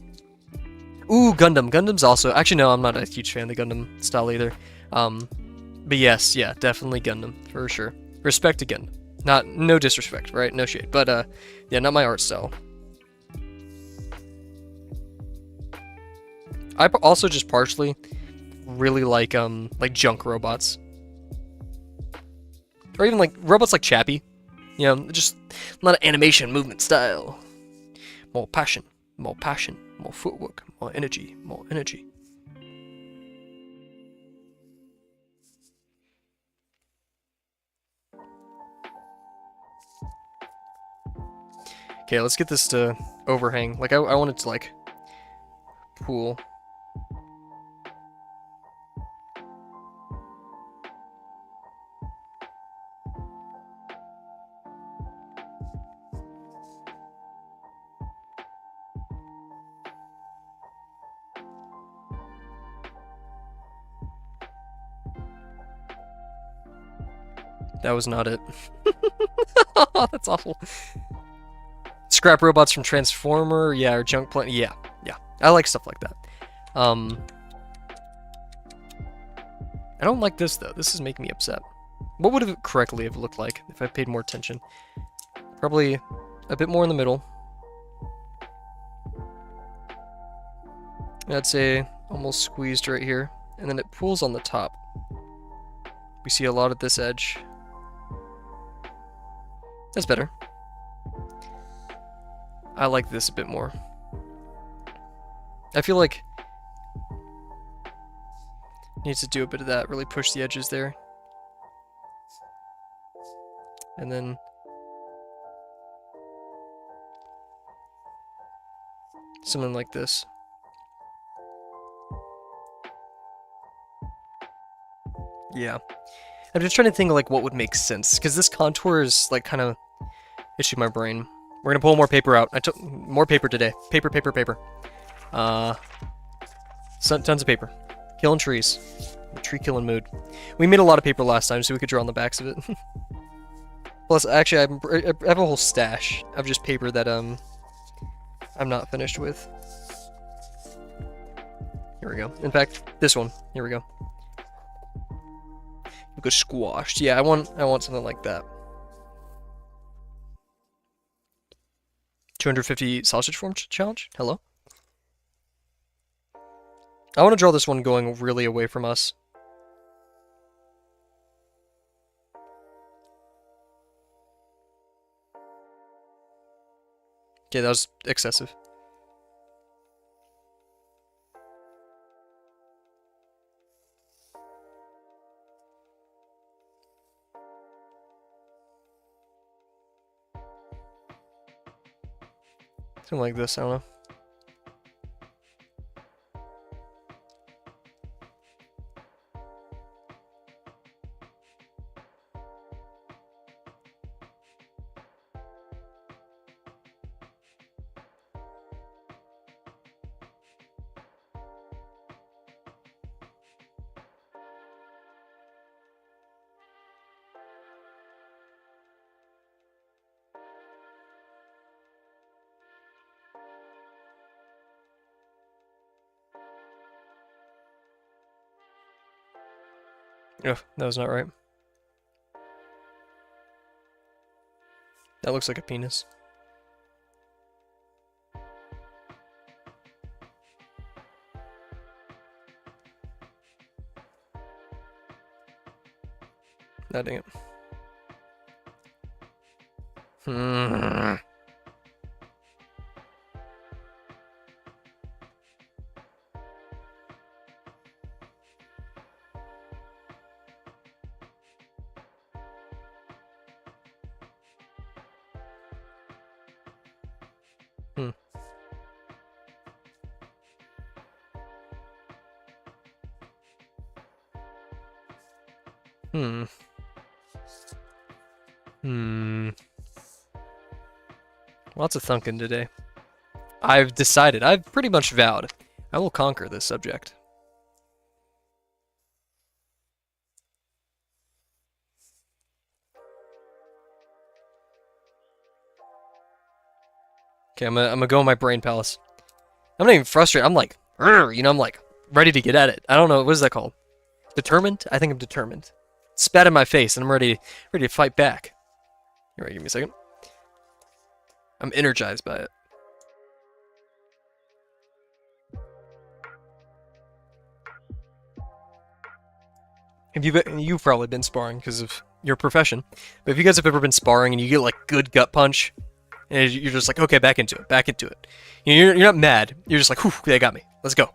Ooh, Gundam. Gundam's also... Actually, no, I'm not a huge fan of the Gundam style either. But yes, yeah, definitely Gundam, for sure. Respect to Gundam. No disrespect, right? No shade. But, yeah, not my art style. I also just partially really like junk robots. Or even like robots like Chappie. You know, just a lot of animation, movement style. More passion, more footwork, more energy, more energy. Okay, let's get this to overhang. Like I want it to like pool. That was not it. That's awful. Scrap robots from Transformer, yeah, or Junk Planet, yeah. I like stuff like that. I don't like this though. This is making me upset. What would it correctly have looked like if I paid more attention? Probably a bit more in the middle. I'd say almost squeezed right here, and then it pulls on the top. We see a lot at this edge. That's better. I like this a bit more. I feel like needs to do a bit of that, really push the edges there. And then something like this. Yeah. I'm just trying to think of like what would make sense, because this contour is like kind of itching my brain. We're gonna pull more paper out. I took more paper today. Paper. Tons of paper. Killing trees. The tree killing mood. We made a lot of paper last time, so we could draw on the backs of it. Plus, actually, I have a whole stash of just paper that I'm not finished with. Here we go. In fact, this one. Here we go. Look at squashed. Yeah, I want something like that. 250 sausage form challenge? Hello? I want to draw this one going really away from us. Okay, that was excessive. Something like this, I don't know. Ugh, that was not right. That looks like a penis. Ah, dang it. Lots of thunking today. I've decided, I've pretty much vowed, I will conquer this subject. Okay, I'm gonna go in my brain palace. I'm not even frustrated. I'm like, you know, I'm like ready to get at it. I don't know, what is that called? Determined? I think I'm determined. Spat in my face, and I'm ready to fight back. All right, give me a second. I'm energized by it. You've probably been sparring because of your profession, but if you guys have ever been sparring and you get like good gut punch, and you're just like, okay, back into it. You're not mad. You're just like, whew, they got me. Let's go.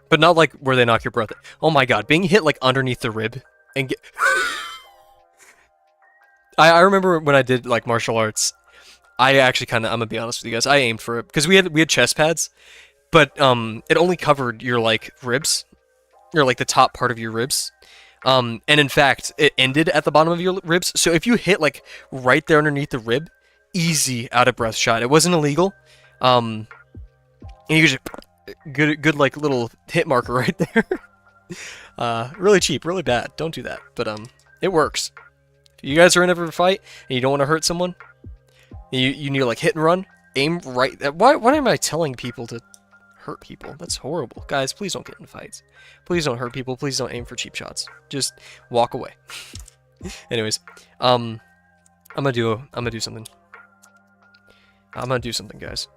But not like where they knock your breath. Oh my god, being hit like underneath the rib and get. I remember when I did like martial arts, I actually kind of, I'm gonna be honest with you guys, I aimed for it because we had chest pads, but it only covered your like ribs, or like the top part of your ribs. And in fact, it ended at the bottom of your ribs. So if you hit like right there underneath the rib, easy out of breath shot. It wasn't illegal. And you just good like little hit marker right there. Really cheap, really bad. Don't do that. But it works. If you guys are in a fight and you don't want to hurt someone, you need to like hit and run, aim right. Why am I telling people to hurt people? That's horrible. Guys, please don't get in fights. Please don't hurt people. Please don't aim for cheap shots. Just walk away. Anyways, I'm gonna do something. I'm gonna do something, guys.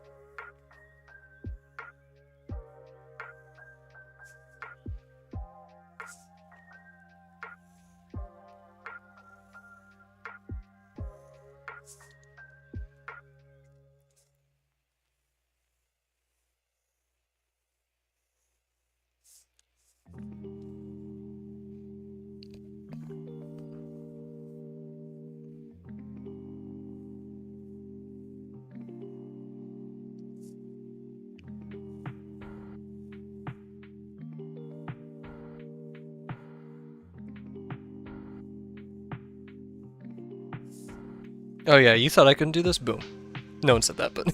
Oh yeah, you thought I couldn't do this? Boom. No one said that, but...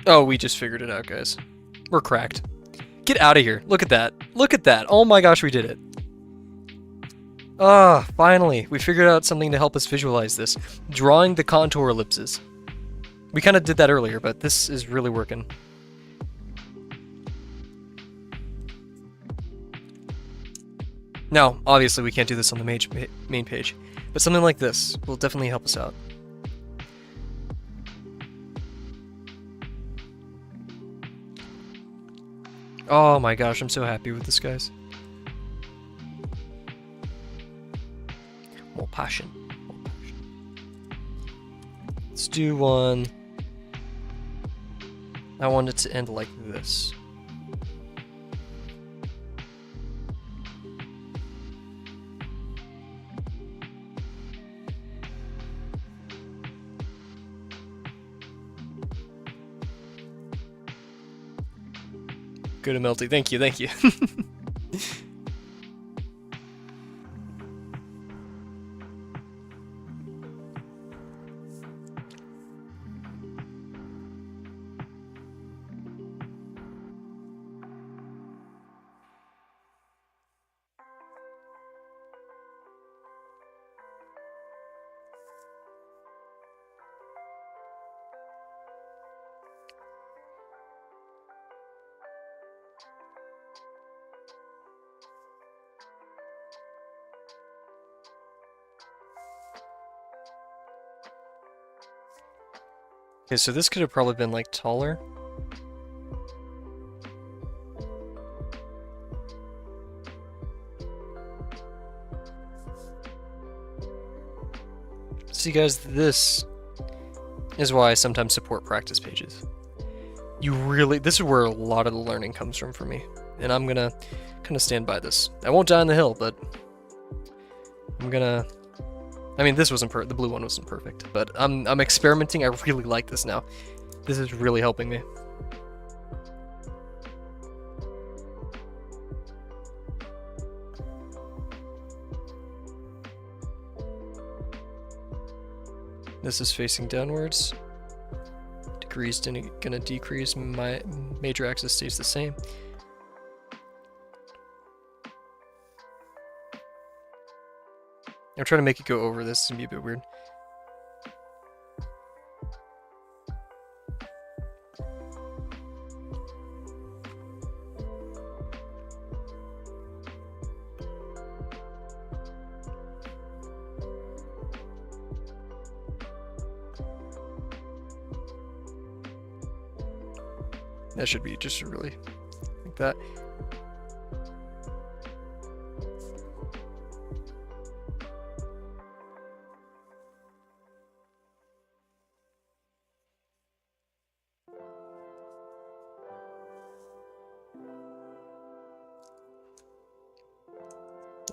Oh, we just figured it out, guys. We're cracked. Get out of here. Look at that. Look at that. Oh my gosh, we did it. Ah, finally. We figured out something to help us visualize this. Drawing the contour ellipses. We kind of did that earlier, but this is really working. Now, obviously, we can't do this on the main page, but something like this will definitely help us out. Oh my gosh, I'm so happy with this, guys. More passion. More passion. Let's do one. I want it to end like this. Good and melty. Thank you, thank you. Okay, so this could have probably been like taller. See guys, this is why I sometimes support practice pages. This is where a lot of the learning comes from for me. And I'm gonna kind of stand by this. I won't die on the hill, but I'm gonna... I mean, this wasn't the blue one wasn't perfect, but I'm experimenting. I really like this now. This is really helping me. This is facing downwards. Degrees gonna decrease. My major axis stays the same. I'm trying to make it go over this. It's gonna be a bit weird. That should be just really like that.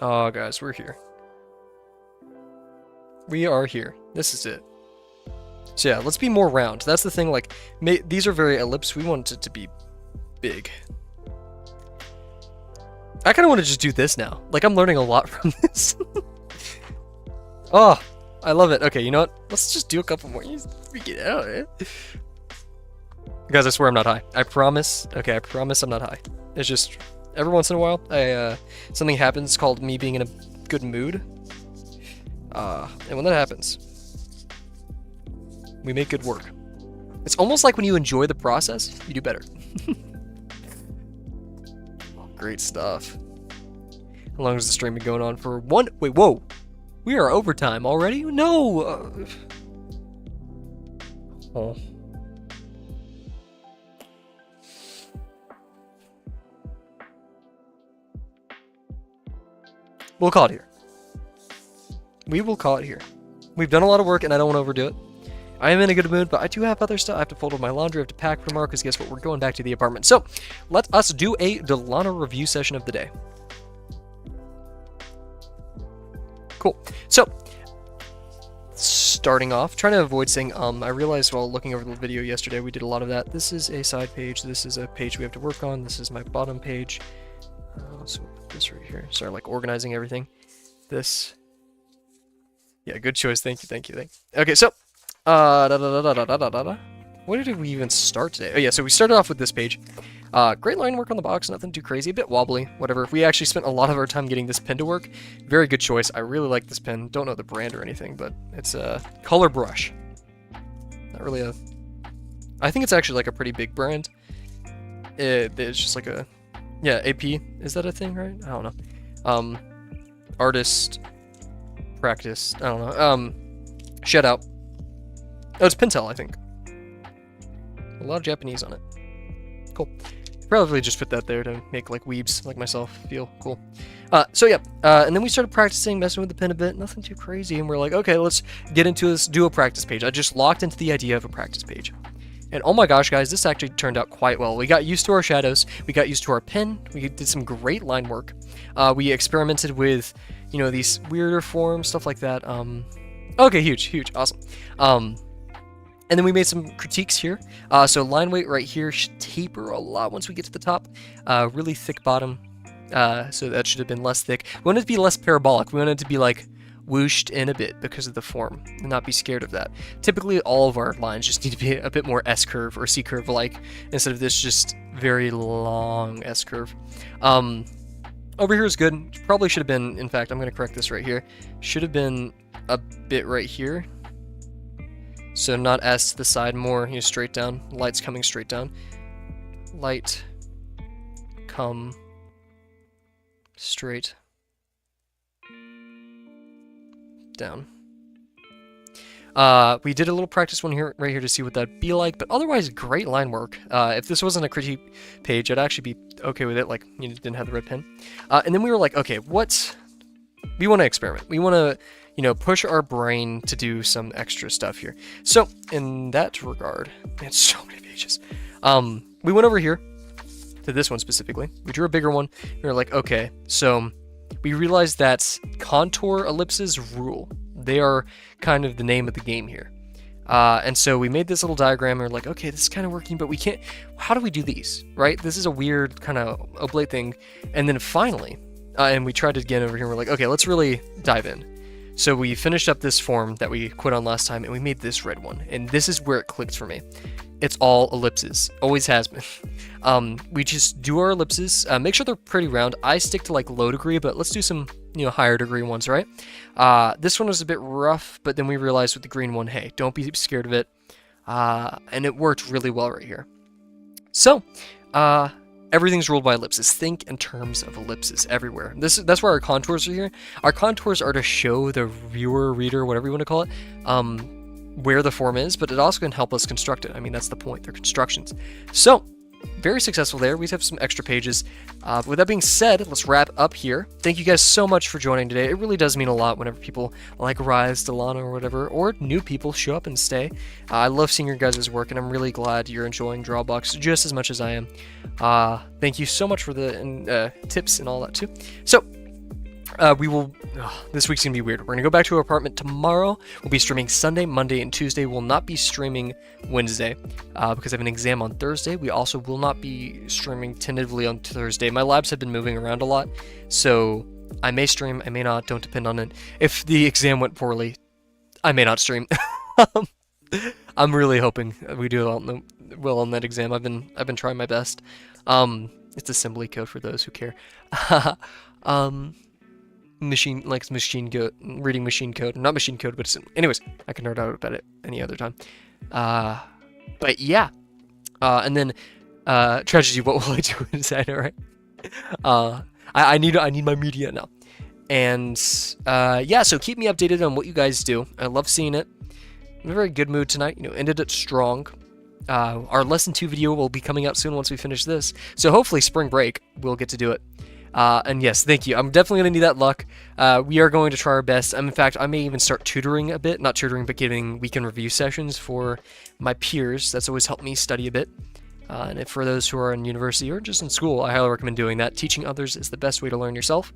Oh, guys, we're here. We are here. This is it. So yeah, let's be more round. That's the thing, like, these are very ellipse. We want it to be big. I kind of want to just do this now. Like, I'm learning a lot from this. Oh, I love it. Okay, you know what? Let's just do a couple more. We get out, man. Guys, I swear I'm not high. I promise. Okay, I promise I'm not high. It's just... every once in a while, something happens called me being in a good mood. And when that happens, we make good work. It's almost like when you enjoy the process, you do better. Great stuff. How long has the stream been going on for? Wait, whoa! We are overtime already? No! Oh. We'll call it here. We will call it here. We've done a lot of work and I don't want to overdo it. I am in a good mood, but I do have other stuff. I have to fold up my laundry, I have to pack for tomorrow, because guess what? We're going back to the apartment. So, let us do a Delano review session of the day. Cool. So, starting off, trying to avoid saying I realized while looking over the video yesterday, we did a lot of that. This is a side page. This is a page we have to work on. This is my bottom page. So we'll put this right here. Start like organizing everything. This. Yeah, good choice. Thank you. Okay, so. What what did we even start today? Oh yeah, so we started off with this page. Great line work on the box, nothing too crazy, a bit wobbly, whatever. We actually spent a lot of our time getting this pen to work. Very good choice. I really like this pen. Don't know the brand or anything, but it's a Color Brush. Not really a... I think it's actually like a pretty big brand. It's just like a... Yeah, AP. Is that a thing, right? I don't know. Artist... Practice. I don't know. Shout out. Oh, it's Pentel, I think. A lot of Japanese on it. Cool. Probably just put that there to make like weebs like myself feel cool. So yeah, and then we started practicing, messing with the pen a bit, nothing too crazy, and we're like, okay, let's get into this, do a practice page. I just locked into the idea of a practice page. And oh my gosh, guys, this actually turned out quite well. We got used to our shadows, we got used to our pen, we did some great line work. We experimented with, you know, these weirder forms, stuff like that. Okay, huge, awesome. And then we made some critiques here. So line weight right here should taper a lot once we get to the top. Really thick bottom, so that should have been less thick. We wanted it to be less parabolic. We wanted it to be like whooshed in a bit because of the form, and not be scared of that. Typically, all of our lines just need to be a bit more S-curve or C-curve like, instead of this just very long S-curve. Over here is good. Probably should have been, in fact, I'm going to correct this right here. Should have been a bit right here. So not S to the side, more, you know, straight down. Light's coming straight down. Light, come, straight down. We did a little practice one here, right here, to see what that'd be like, but otherwise, great line work. If this wasn't a critique page, I'd actually be okay with it, like, you know, didn't have the red pen. And then we were like, okay, we want to experiment. We want to, you know, push our brain to do some extra stuff here. So, in that regard, man, so many pages. We went over here to this one specifically. We drew a bigger one. We were like, okay, so we realized that contour ellipses rule. They are kind of the name of the game here. And so we made this little diagram, and we're like, okay, this is kind of working, but we can't, how do we do these, right? This is a weird kind of oblate thing. And then finally, and we tried it again over here, and we're like, okay, let's really dive in. So we finished up this form that we quit on last time, and we made this red one. And this is where it clicked for me. It's all ellipses. Always has been. We just do our ellipses. Make sure they're pretty round. I stick to like low degree, but let's do some, you know, higher degree ones, right? This one was a bit rough, but then we realized with the green one, hey, don't be scared of it. And it worked really well right here. So, everything's ruled by ellipses. Think in terms of ellipses everywhere. That's where our contours are here. Our contours are to show the viewer, reader, whatever you want to call it, where the form is, but it also can help us construct it. I mean, that's the point. They're constructions. So, very successful there. We have some extra pages. With that being said, let's wrap up here. Thank you guys so much for joining today. It really does mean a lot whenever people like Rise, Delana, or whatever, or new people show up and stay. I love seeing your guys' work, and I'm really glad you're enjoying Drawbox just as much as I am. Thank you so much for the tips and all that too. So, this week's gonna be weird. We're gonna go back to our apartment tomorrow. We'll be streaming Sunday, Monday, and Tuesday. We'll not be streaming Wednesday because I have an exam on Thursday. We also will not be streaming tentatively on Thursday. My labs have been moving around a lot, so I may stream, I may not. Don't depend on it. If the exam went poorly, I may not stream. I'm really hoping we do well on that exam. I've been trying my best. It's assembly code for those who care. Machine code, reading machine code, not machine code, but anyways, I can nerd out about it any other time. But yeah, and then tragedy. What will I do inside? All right. I need my media now, and yeah. So keep me updated on what you guys do. I love seeing it. I'm in a very good mood tonight. You know, ended it strong. Our lesson 2 video will be coming out soon once we finish this. So hopefully spring break we'll get to do it. And yes, thank you. I'm definitely going to need that luck. We are going to try our best. In fact, I may even start tutoring a bit. Not tutoring, but giving weekend review sessions for my peers. That's always helped me study a bit. And if for those who are in university or just in school, I highly recommend doing that. Teaching others is the best way to learn yourself.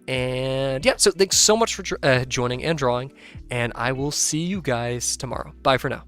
And yeah, so thanks so much for joining and drawing. And I will see you guys tomorrow. Bye for now.